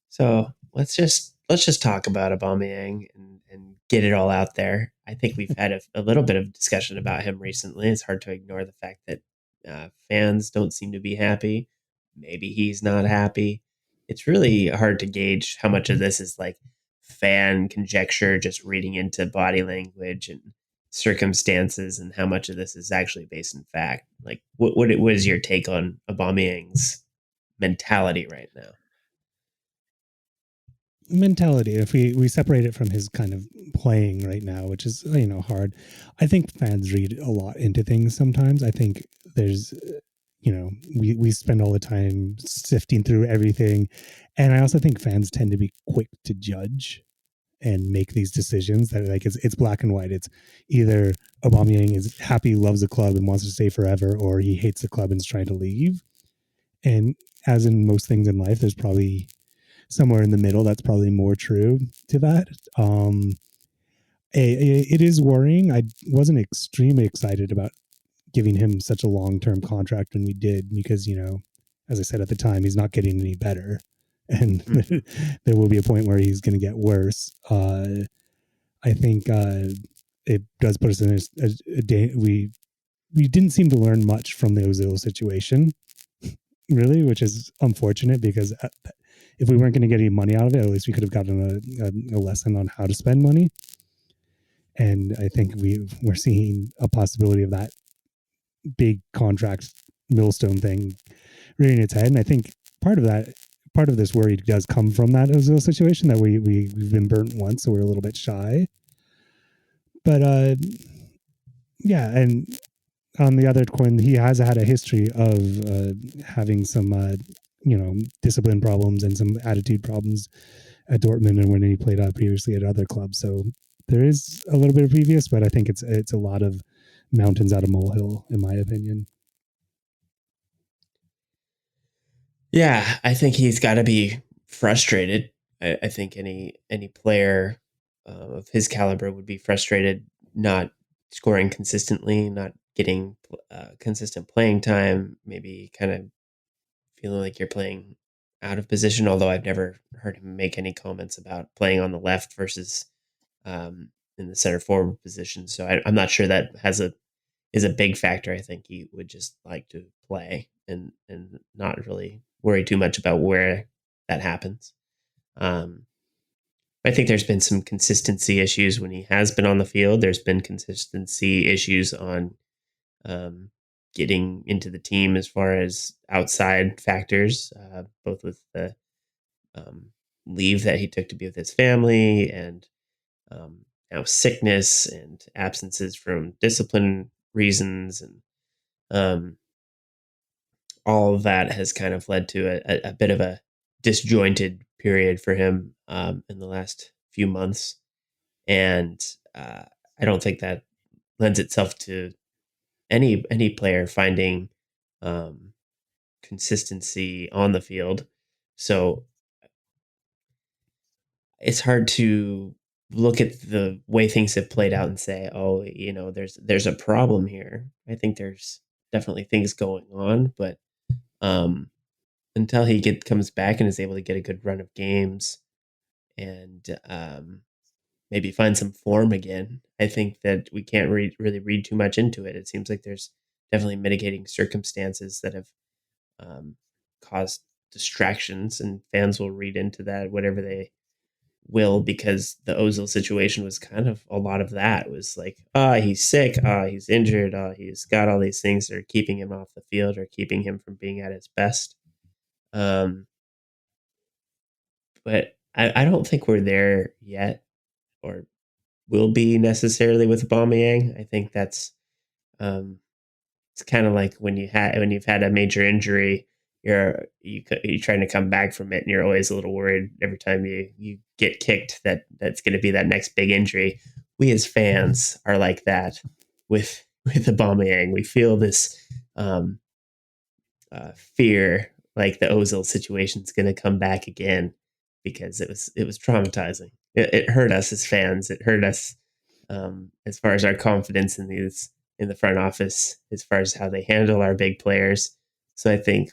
So let's just talk about Aubameyang and get it all out there. I think we've had a little bit of discussion about him recently. It's hard to ignore the fact that fans don't seem to be happy. Maybe he's not happy. It's really hard to gauge how much of this is like fan conjecture, just reading into body language and circumstances, and how much of this is actually based in fact. Like, what is your take on Aubameyang's mentality right now? Mentality, if we separate it from his kind of playing right now, which is, hard. I think fans read a lot into things sometimes. I think there's, we spend all the time sifting through everything, and I also think fans tend to be quick to judge and make these decisions that, like, it's black and white. It's either Aubameyang is happy, loves the club and wants to stay forever, or he hates the club and is trying to leave. And as in most things in life, there's probably somewhere in the middle that's probably more true to that. It is worrying. I wasn't extremely excited about giving him such a long-term contract when we did, because, as I said at the time, he's not getting any better, and there will be a point where he's going to get worse. I think it does put us in a day. We didn't seem to learn much from the Ozil situation, really, which is unfortunate, because if we weren't going to get any money out of it, at least we could have gotten a lesson on how to spend money. And I think we're seeing a possibility of that big contract millstone thing rearing its head. And I think part of this worry does come from that Ozil situation, that we've been burnt once, so we're a little bit shy. But yeah, and on the other coin, he has had a history of having some discipline problems and some attitude problems at Dortmund, and when he played previously at other clubs. So there is a little bit of previous, but I think it's a lot of mountains out of molehill, in my opinion. Yeah, I think he's got to be frustrated. I think any player of his caliber would be frustrated not scoring consistently, not getting consistent playing time, maybe kind of feeling like you're playing out of position. Although I've never heard him make any comments about playing on the left versus in the center forward position. So I'm not sure that is a big factor. I think he would just like to play and not really worry too much about where that happens. Um, I think there's been some consistency issues when he has been on the field. There's been consistency issues on um, getting into the team as far as outside factors, both with the um, leave that he took to be with his family and now sickness and absences from discipline reasons. And um, all of that has kind of led to a bit of a disjointed period for him in the last few months. And uh, I don't think that lends itself to any player finding um, consistency on the field. So it's hard to look at the way things have played out and say, oh, there's a problem here. I think there's definitely things going on, but um, until he comes back and is able to get a good run of games and maybe find some form again, I think that we can't really read too much into it. It seems like there's definitely mitigating circumstances that have um, caused distractions, and fans will read into that whatever they will, because the Ozil situation was kind of a lot of that. It was like, he's sick, he's injured, he's got all these things that are keeping him off the field or keeping him from being at his best. Um, but I don't think we're there yet, or will be necessarily with Aubameyang. I think that's um, it's kind of like when you've had a major injury, you're trying to come back from it, and you're always a little worried every time you get kicked that that's going to be that next big injury. We as fans are like that with Aubameyang. We feel this um, fear, like the Ozil situation is going to come back again, because it was traumatizing. It hurt us as fans. It hurt us as far as our confidence in the front office, as far as how they handle our big players. So I think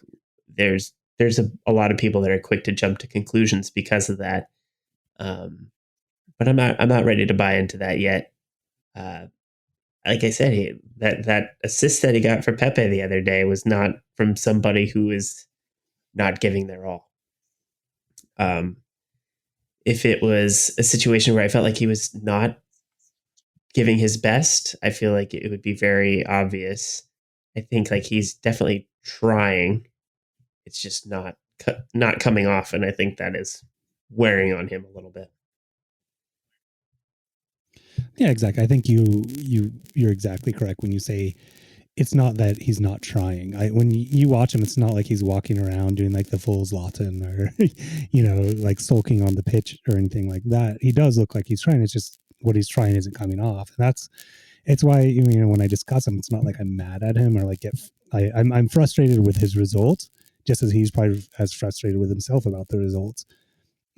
there's a lot of people that are quick to jump to conclusions because of that. Um, but I'm not ready to buy into that yet. Uh, like I said, that assist that he got for Pepe the other day was not from somebody who is not giving their all. Um, if it was a situation where I felt like he was not giving his best, I feel like it would be very obvious. I think like he's definitely trying. It's just not coming off, and I think that is wearing on him a little bit. Yeah, exactly. I think you're exactly correct when you say it's not that he's not trying. When you watch him, it's not like he's walking around doing like the full Zlatan or like sulking on the pitch or anything like that. He does look like he's trying. It's just what he's trying isn't coming off. And it's why when I discuss him, it's not like I'm mad at him or like I'm frustrated with his results, just as he's probably as frustrated with himself about the results.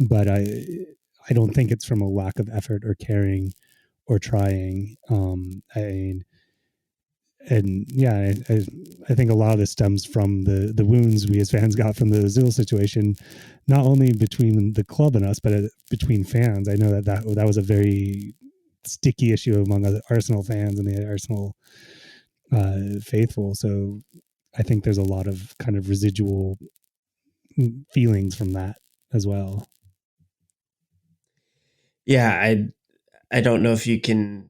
But I don't think it's from a lack of effort or caring or trying. And yeah, I think a lot of this stems from the wounds we as fans got from the Ozil situation, not only between the club and us, but between fans. I know that was a very sticky issue among other Arsenal fans and the Arsenal faithful. So I think there's a lot of kind of residual feelings from that as well. Yeah, I don't know if you can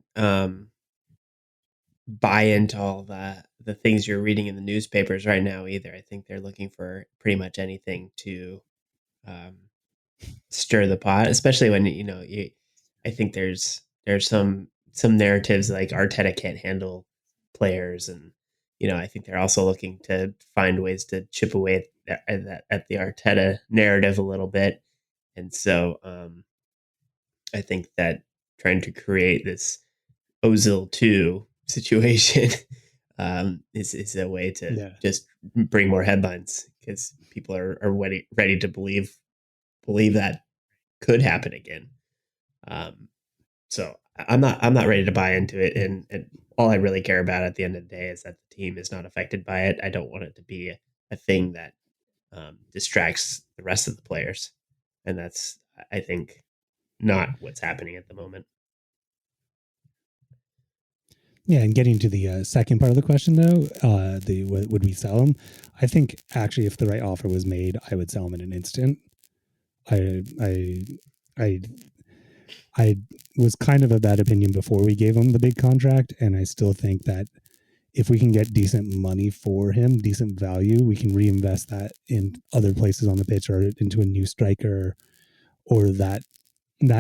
buy into all the things you're reading in the newspapers right now either. I think they're looking for pretty much anything to um, stir the pot, especially when I think there's some narratives like Arteta can't handle players, and I think they're also looking to find ways to chip away at the Arteta narrative a little bit, and so I think that trying to create this Ozil 2 situation is a way to just bring more headlines, because people are ready to believe that could happen again. So I'm not ready to buy into it, and all I really care about at the end of the day is that the team is not affected by it. I don't want it to be a thing that distracts the rest of the players, and that's, I think, not what's happening at the moment. Yeah, and getting to the second part of the question, though, would we sell him? I think actually, if the right offer was made, I would sell him in an instant. I I I I was kind of of that opinion before we gave him the big contract, and I still think that if we can get decent money for him, decent value, we can reinvest that in other places on the pitch or into a new striker or that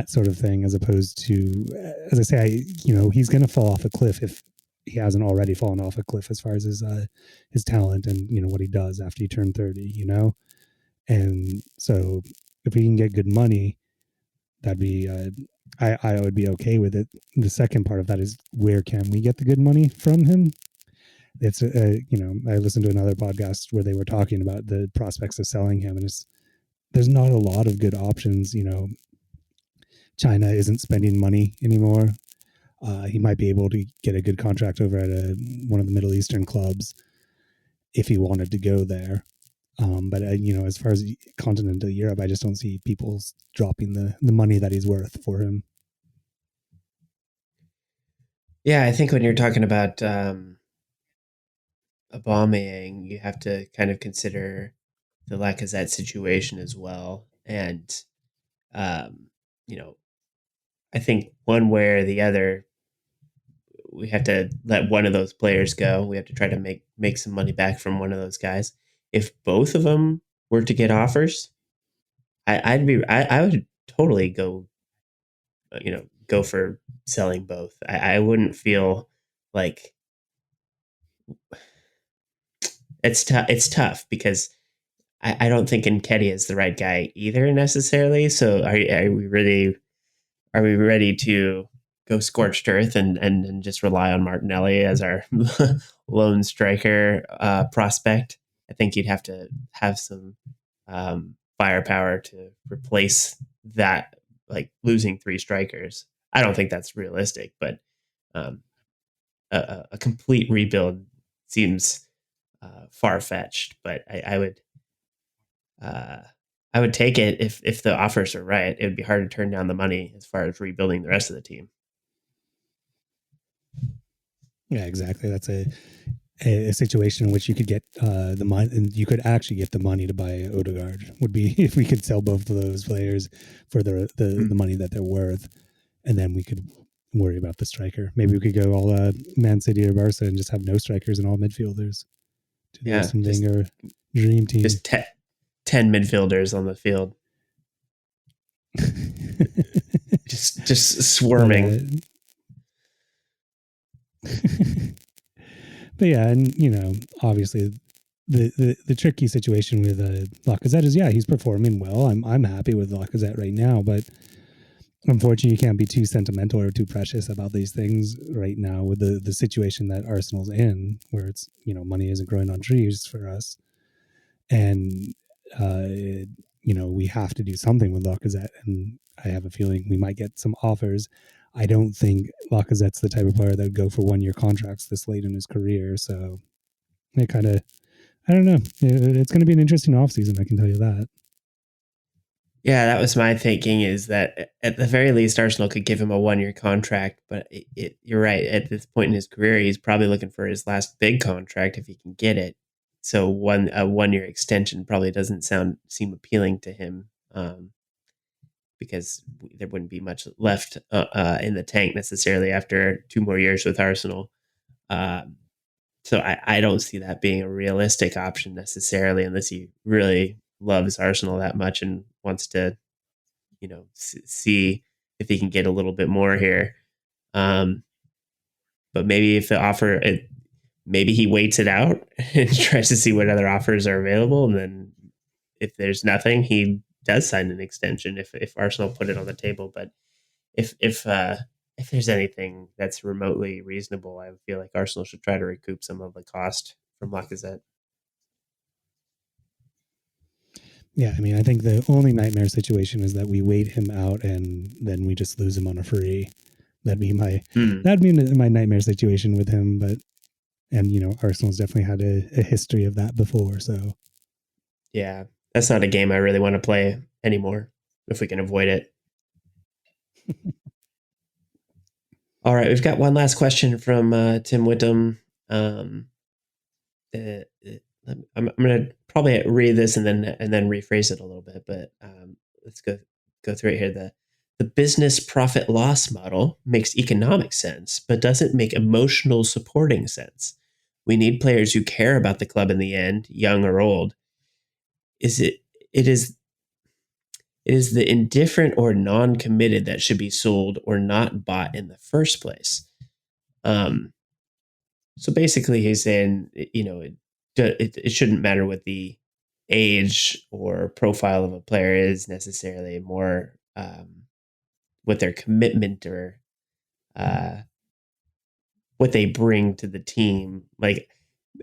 sort of thing, as opposed to, as I say, he's going to fall off a cliff if he hasn't already fallen off a cliff as far as his talent and what he does after he turned 30. And so if we can get good money, that'd be I would be okay with it. The second part of that is, where can we get the good money from him? It's I listened to another podcast where they were talking about the prospects of selling him, and there's not a lot of good options. China isn't spending money anymore. He might be able to get a good contract over at one of the Middle Eastern clubs if he wanted to go there. But as far as continental Europe, I just don't see people dropping the money that he's worth for him. Yeah, I think when you're talking about Aubameyang, you have to kind of consider the Lacazette situation as well. And um, you know, I think one way or the other, we have to let one of those players go. We have to try to make some money back from one of those guys. If both of them were to get offers, I would totally go, go for selling both. I wouldn't feel like it's tough because I don't think Nketiah is the right guy either necessarily. So are we ready to go scorched earth and just rely on Martinelli as our lone striker prospect? I think you'd have to have some firepower to replace that, like losing three strikers. I don't think that's realistic, but um, a complete rebuild seems far fetched. But uh, I would take it if the offers are right. It would be hard to turn down the money as far as rebuilding the rest of the team. Yeah, exactly. That's a situation in which you could get the money, and you could actually get the money to buy Odegaard. Would be if we could sell both of those players for the money that they're worth, and then we could worry about the striker. Maybe we could go all Man City or Barca and just have no strikers and all midfielders to the Yeah, Arsene Wenger dream team. just 10 midfielders on the field, just swarming. But yeah, and obviously the tricky situation with Lacazette is, yeah, he's performing well. I'm happy with Lacazette right now, but unfortunately, you can't be too sentimental or too precious about these things right now with the situation that Arsenal's in, where it's money isn't growing on trees for us, and we have to do something with Lacazette, and I have a feeling we might get some offers. I don't think Lacazette's the type of player that would go for 1-year contracts this late in his career, so it kind of, I don't know. It's going to be an interesting offseason, I can tell you that. Yeah, that was my thinking, is that at the very least, Arsenal could give him a 1-year contract. But you're right. At this point in his career, he's probably looking for his last big contract if he can get it. So a 1-year extension probably doesn't seem appealing to him, because there wouldn't be much left in the tank necessarily after 2 more years with Arsenal. Um, so I don't see that being a realistic option necessarily, unless he really loves Arsenal that much and wants to, see if he can get a little bit more here. Um, but maybe if the offer, maybe he waits it out and tries to see what other offers are available, and then if there's nothing, he does sign an extension if Arsenal put it on the table. But if there's anything that's remotely reasonable, I feel like Arsenal should try to recoup some of the cost from Lacazette. Yeah, I mean, I think the only nightmare situation is that we wait him out and then we just lose him on a free. That'd be my nightmare situation with him. But Arsenal's definitely had a history of that before. So yeah, that's not a game I really want to play anymore if we can avoid it. All right, we've got one last question from Tim Whittam. I'm going to probably read this and then rephrase it a little bit. But let's go through it here. The business profit loss model makes economic sense, but doesn't make emotional supporting sense. We need players who care about the club in the end, young or old. Is it? It is. It is the indifferent or non-committed that should be sold or not bought in the first place. Um, so basically, he's saying, it shouldn't matter what the age or profile of a player is necessarily, more what their commitment or uh, what they bring to the team. Like,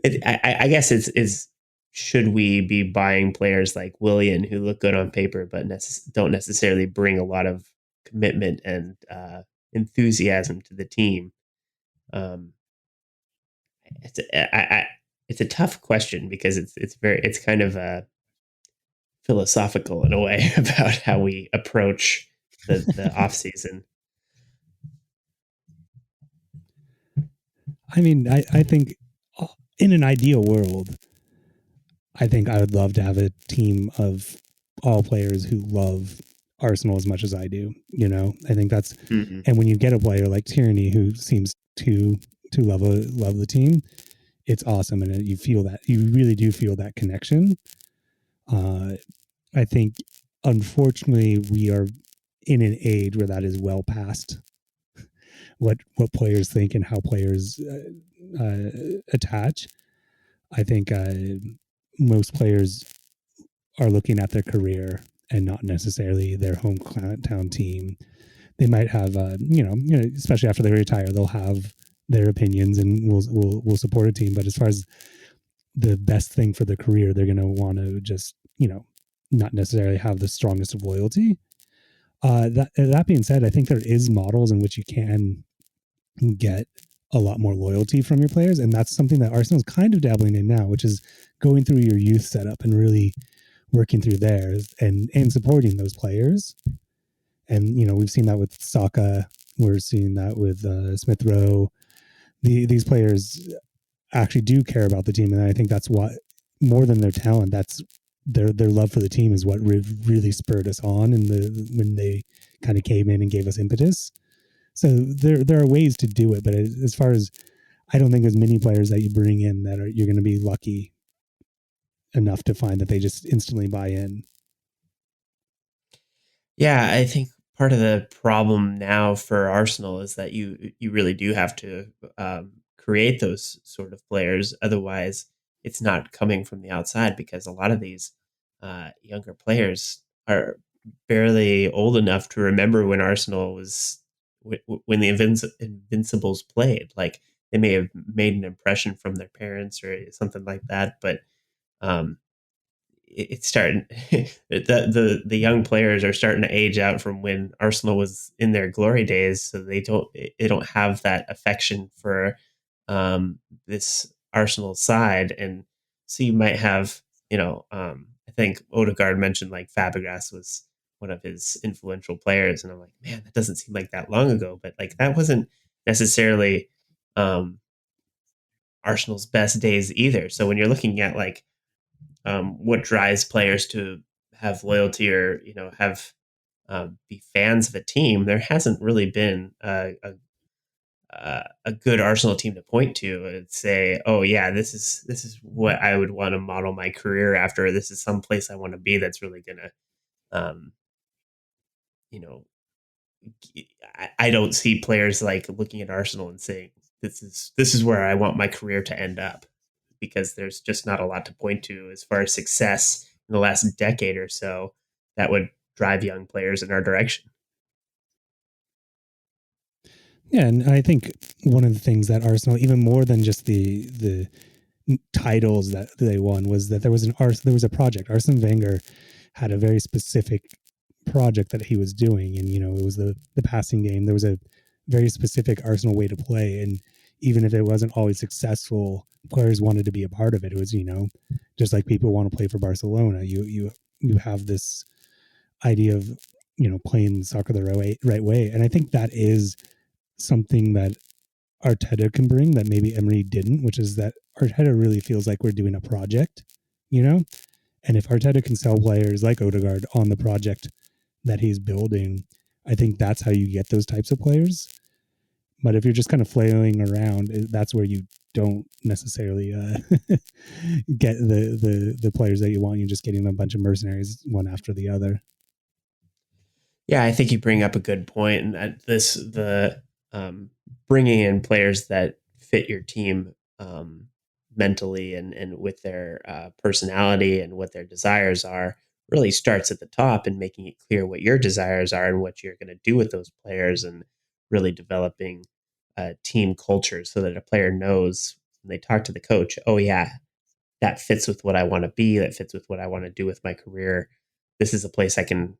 I guess it's should we be buying players like Willian who look good on paper but don't necessarily bring a lot of commitment and enthusiasm to the team? Um, it's a tough question because it's kind of philosophical in a way about how we approach the off season. I mean, I think in an ideal world, I think I would love to have a team of all players who love Arsenal as much as I do. I think that's, Mm-hmm. and when you get a player like Tierney who seems to love the team, it's awesome, and you really do feel that connection. I think, unfortunately, we are in an age where that is well past what players think and how players attach. I think most players are looking at their career and not necessarily their hometown team. They might have, especially after they retire, they'll have their opinions and will support a team. But as far as the best thing for their career, they're going to want to just, not necessarily have the strongest of loyalty. That being said, I think there is models in which you can get a lot more loyalty from your players, and that's something that Arsenal's kind of dabbling in now, which is going through your youth setup and really working through theirs and supporting those players. And we've seen that with Saka, we're seeing that with Smith Rowe. These players actually do care about the team, and I think that's what, more than their talent, that's their love for the team is what really spurred us on when they kind of came in and gave us impetus. So there are ways to do it, but as far as, I don't think there's many players that you bring in that you're going to be lucky enough to find that they just instantly buy in. Yeah, I think part of the problem now for Arsenal is that you really do have to create those sort of players. Otherwise, it's not coming from the outside, because a lot of these younger players are barely old enough to remember when Arsenal was when the Invincibles played. Like, they may have made an impression from their parents or something like that, but um, it's starting the young players are starting to age out from when Arsenal was in their glory days, so they don't have that affection for this Arsenal side. And so you might have, I think Odegaard mentioned like Fabregas was one of his influential players, and I'm like, man, that doesn't seem like that long ago, but like that wasn't necessarily um Arsenal's best days either. So when you're looking at like what drives players to have loyalty, or have be fans of a team, there hasn't really been a good Arsenal team to point to and say, oh yeah, this is what I would want to model my career after. This is some place I want to be that's really gonna, um, you know, I don't see players like looking at Arsenal and saying this is where I want my career to end up, because there's just not a lot to point to as far as success in the last decade or so that would drive young players in our direction. Yeah, and I think one of the things that Arsenal, even more than just the titles that they won, was that there was a project. Arsene Wenger had a very specific project that he was doing, and it was the passing game. There was a very specific Arsenal way to play, and even if it wasn't always successful, players wanted to be a part of it. It was just like people want to play for Barcelona. You have this idea of playing soccer the right way, and I think that is something that Arteta can bring that maybe Emery didn't, which is that Arteta really feels like we're doing a project, and if Arteta can sell players like Odegaard on the project, that he's building, I think that's how you get those types of players. But if you're just kind of flailing around, that's where you don't necessarily get the players that you want. You're just getting a bunch of mercenaries one after the other. Yeah, I think you bring up a good point, and that the um, bringing in players that fit your team mentally and with their personality and what their desires are really starts at the top and making it clear what your desires are and what you're going to do with those players, and really developing a team culture so that a player knows when they talk to the coach, oh yeah, that fits with what I want to be, that fits with what I want to do with my career. This is a place I can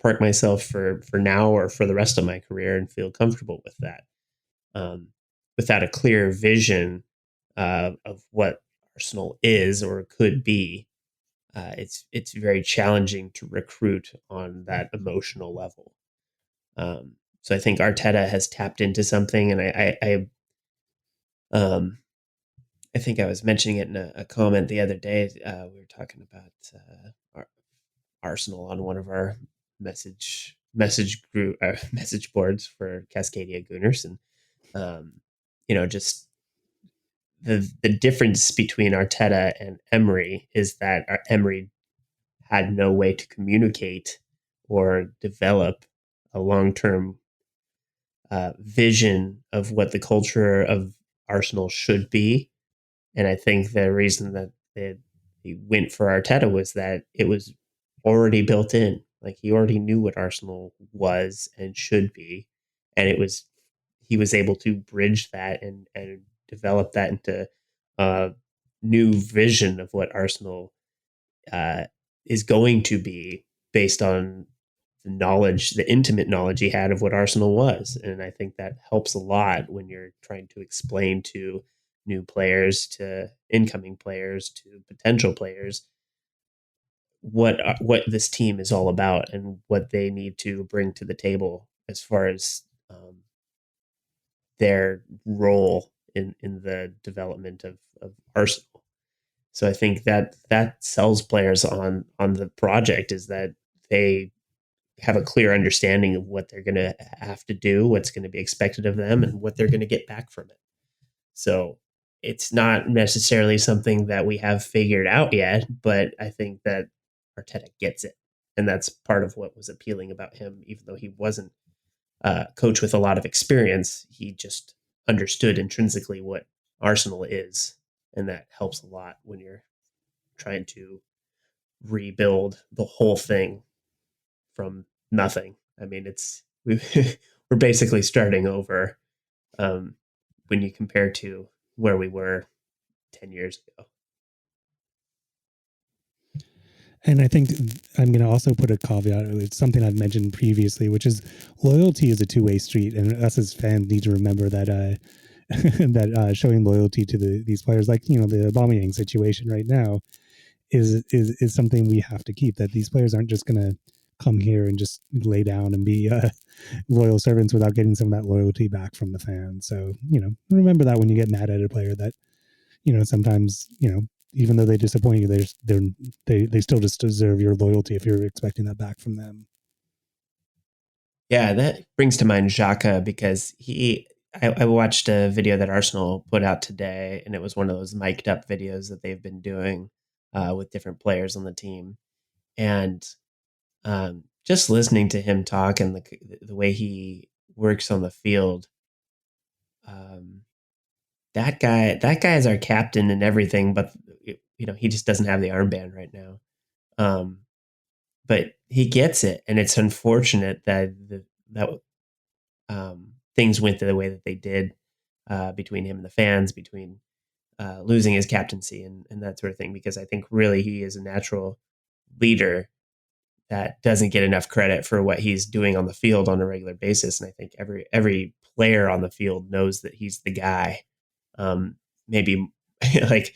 park myself for now or for the rest of my career and feel comfortable with that. Um, Without a clear vision of what Arsenal is or could be, it's very challenging to recruit on that emotional level. So I think Arteta has tapped into something, and um, I think I was mentioning it in a comment the other day. We were talking about Arsenal on one of our message group message boards for Cascadia Gooners, and just the difference between Arteta and Emery is that Emery had no way to communicate or develop a long term vision of what the culture of Arsenal should be. And I think the reason that he went for Arteta was that it was already built in. Like he already knew what Arsenal was and should be, and he was able to bridge that and develop that into a new vision of what Arsenal uh, is going to be based on the intimate knowledge he had of what Arsenal was. And I think that helps a lot when you're trying to explain to new players, to incoming players, to potential players what this team is all about and what they need to bring to the table as far as their role in the development of Arsenal. So I think that sells players on the project, is that they have a clear understanding of what they're going to have to do, what's going to be expected of them, and what they're going to get back from it. So it's not necessarily something that we have figured out yet, but I think that Arteta gets it. And that's part of what was appealing about him, even though he wasn't a coach with a lot of experience. He just understood intrinsically what Arsenal is. And that helps a lot when you're trying to rebuild the whole thing from nothing. I mean, we're basically starting over um, when you compare to where we were 10 years ago. And I think I'm going to also put a caveat. It's something I've mentioned previously, which is loyalty is a two-way street, and us as fans need to remember that that showing loyalty to these players, like the Aubameyang situation right now, is something we have to keep. That these players aren't just going to come here and just lay down and be loyal servants without getting some of that loyalty back from the fans. So remember that when you get mad at a player, that sometimes even though they disappoint you, they still just deserve your loyalty if you're expecting that back from them. Yeah, that brings to mind Xhaka, because I watched a video that Arsenal put out today, and it was one of those mic'd up videos that they've been doing with different players on the team. And just listening to him talk and the way he works on the field, um, that guy is our captain and everything, but he just doesn't have the armband right now. Um, but he gets it, and it's unfortunate that things went the way that they did between him and the fans, between losing his captaincy and that sort of thing. Because I think really he is a natural leader that doesn't get enough credit for what he's doing on the field on a regular basis. And I think every player on the field knows that he's the guy. Maybe like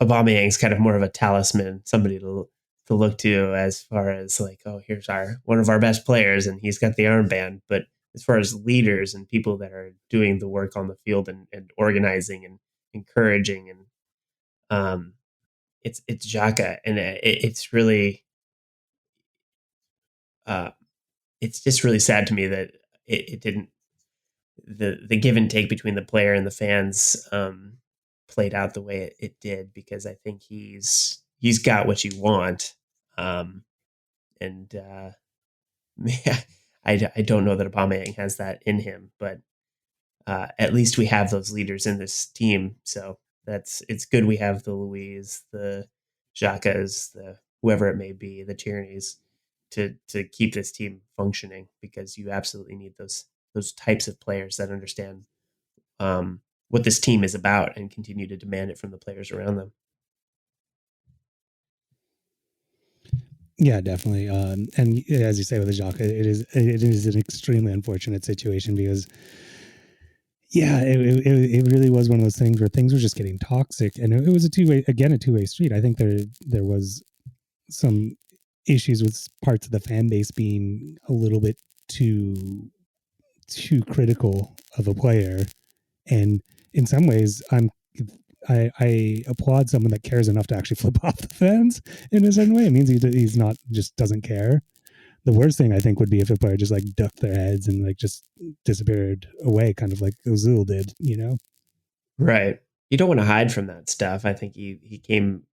Aubameyang's kind of more of a talisman, somebody to look to as far as like, oh, here's our one of our best players, and he's got the armband. But as far as leaders and people that are doing the work on the field and organizing and encouraging, and um, it's Xhaka, and it's really it's just really sad to me that it didn't, the give and take between the player and the fans played out the way it did, because I think he's got what you want. And yeah, I don't know that Aubameyang has that in him, but at least we have those leaders in this team. So it's good we have the Louise, the Xhakas, the whoever it may be, the Tierneys, to keep this team functioning, because you absolutely need those types of players that understand what this team is about and continue to demand it from the players around them. Yeah, definitely. And as you say with the Xhaka, it is an extremely unfortunate situation, because it really was one of those things where things were just getting toxic, and it was a two-way street. I think there was some issues with parts of the fan base being a little bit too critical of a player, and in some ways I applaud someone that cares enough to actually flip off the fans in a certain way. It means he's not just doesn't care. The worst thing I think would be if a player just like ducked their heads and like just disappeared away, kind of like Ozil did, you know? Right. You don't want to hide from that stuff. I think he came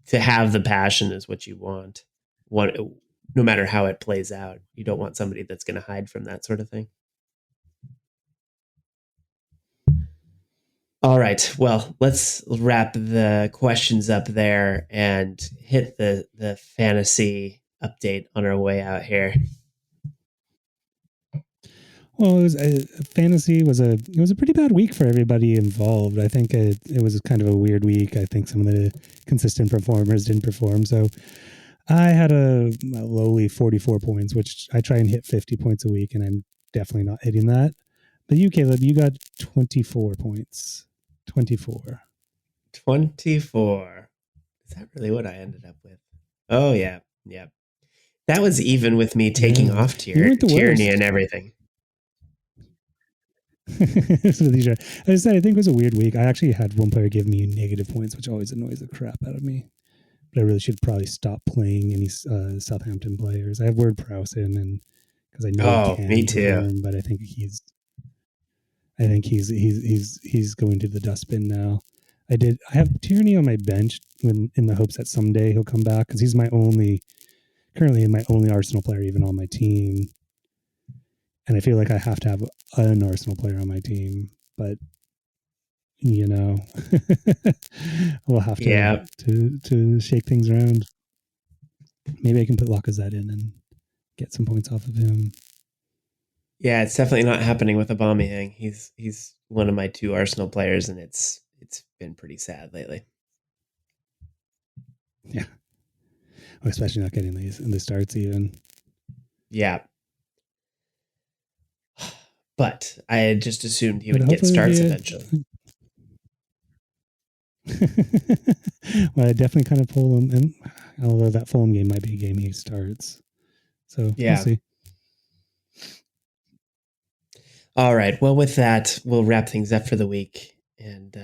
to have the passion is what you want. No matter how it plays out. You don't want somebody that's going to hide from that sort of thing. All right. Well, let's wrap the questions up there and hit the fantasy update on our way out here. Well, fantasy was a pretty bad week for everybody involved. I think it was kind of a weird week. I think some of the consistent performers didn't perform. So I had a lowly 44 points, which I try and hit 50 points a week, and I'm definitely not hitting that. But you, Caleb, you got 24 points. 24. Is that really what I ended up with? Oh, yeah. Yeah. That was even with me taking off Tierney and everything. I said, I think it was a weird week. I actually had one player give me negative points, which always annoys the crap out of me. But I really should probably stop playing any Southampton players. I have Ward-Prowse in, and because I know he can me too. Perform, but I think he's going to the dustbin now. I have Tierney on my bench in the hopes that someday he'll come back, because he's currently my only Arsenal player even on my team. And I feel like I have to have an Arsenal player on my team, but you know, we'll have to shake things around. Maybe I can put Lacazette in and get some points off of him. Yeah, it's definitely not happening with Aubameyang. He's one of my two Arsenal players, and it's been pretty sad lately. Yeah, well, especially not getting the starts even. Yeah. But I had just assumed he would get starts eventually. Well, I definitely kind of pull him, and although that Fulham game might be a game he starts, so we'll see. All right. Well, with that, we'll wrap things up for the week, and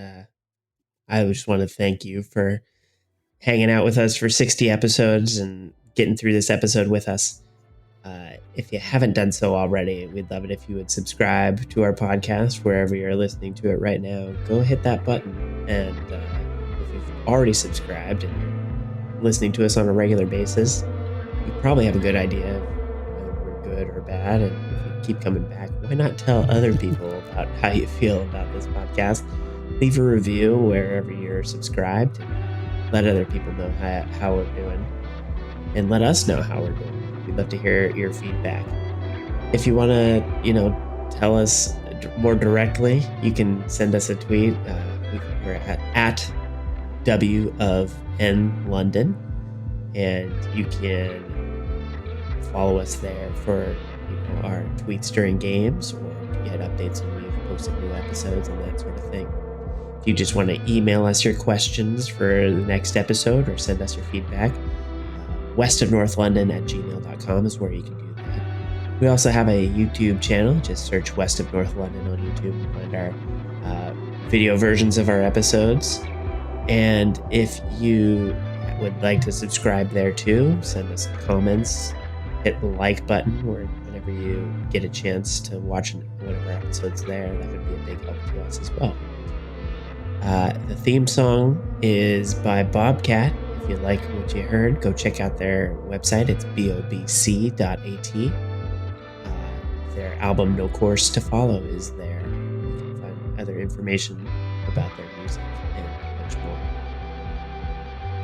I just want to thank you for hanging out with us for 60 episodes and getting through this episode with us. If you haven't done so already, we'd love it if you would subscribe to our podcast wherever you're listening to it right now. Go hit that button. And if you've already subscribed and you're listening to us on a regular basis, you probably have a good idea of whether we're good or bad. And if you keep coming back, why not tell other people about how you feel about this podcast? Leave a review wherever you're subscribed. And let other people know how we're doing. And let us know how we're doing. We'd love to hear your feedback. If you want to, tell us more directly, you can send us a tweet. We're at W of N London, and you can follow us there for our tweets during games, or get updates when we've posted new episodes and that sort of thing. If you just want to email us your questions for the next episode or send us your feedback, westofnorthlondon@gmail.com is where you can do that. We also have a YouTube channel. Just search West of North London on YouTube and find our video versions of our episodes. And if you would like to subscribe there too, send us comments hit the like button whenever you get a chance to watch one of our episodes there. That would be a big help to us as well. The theme song is by Bobcat. If you like what you heard, go check out their website. It's bobc.at. Their album No Course to Follow is there. You can find other information about their music and much more.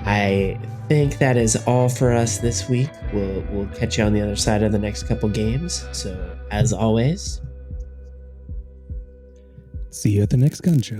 I think that is all for us this week. We'll catch you on the other side of the next couple games. So as always, see you at the next gun show.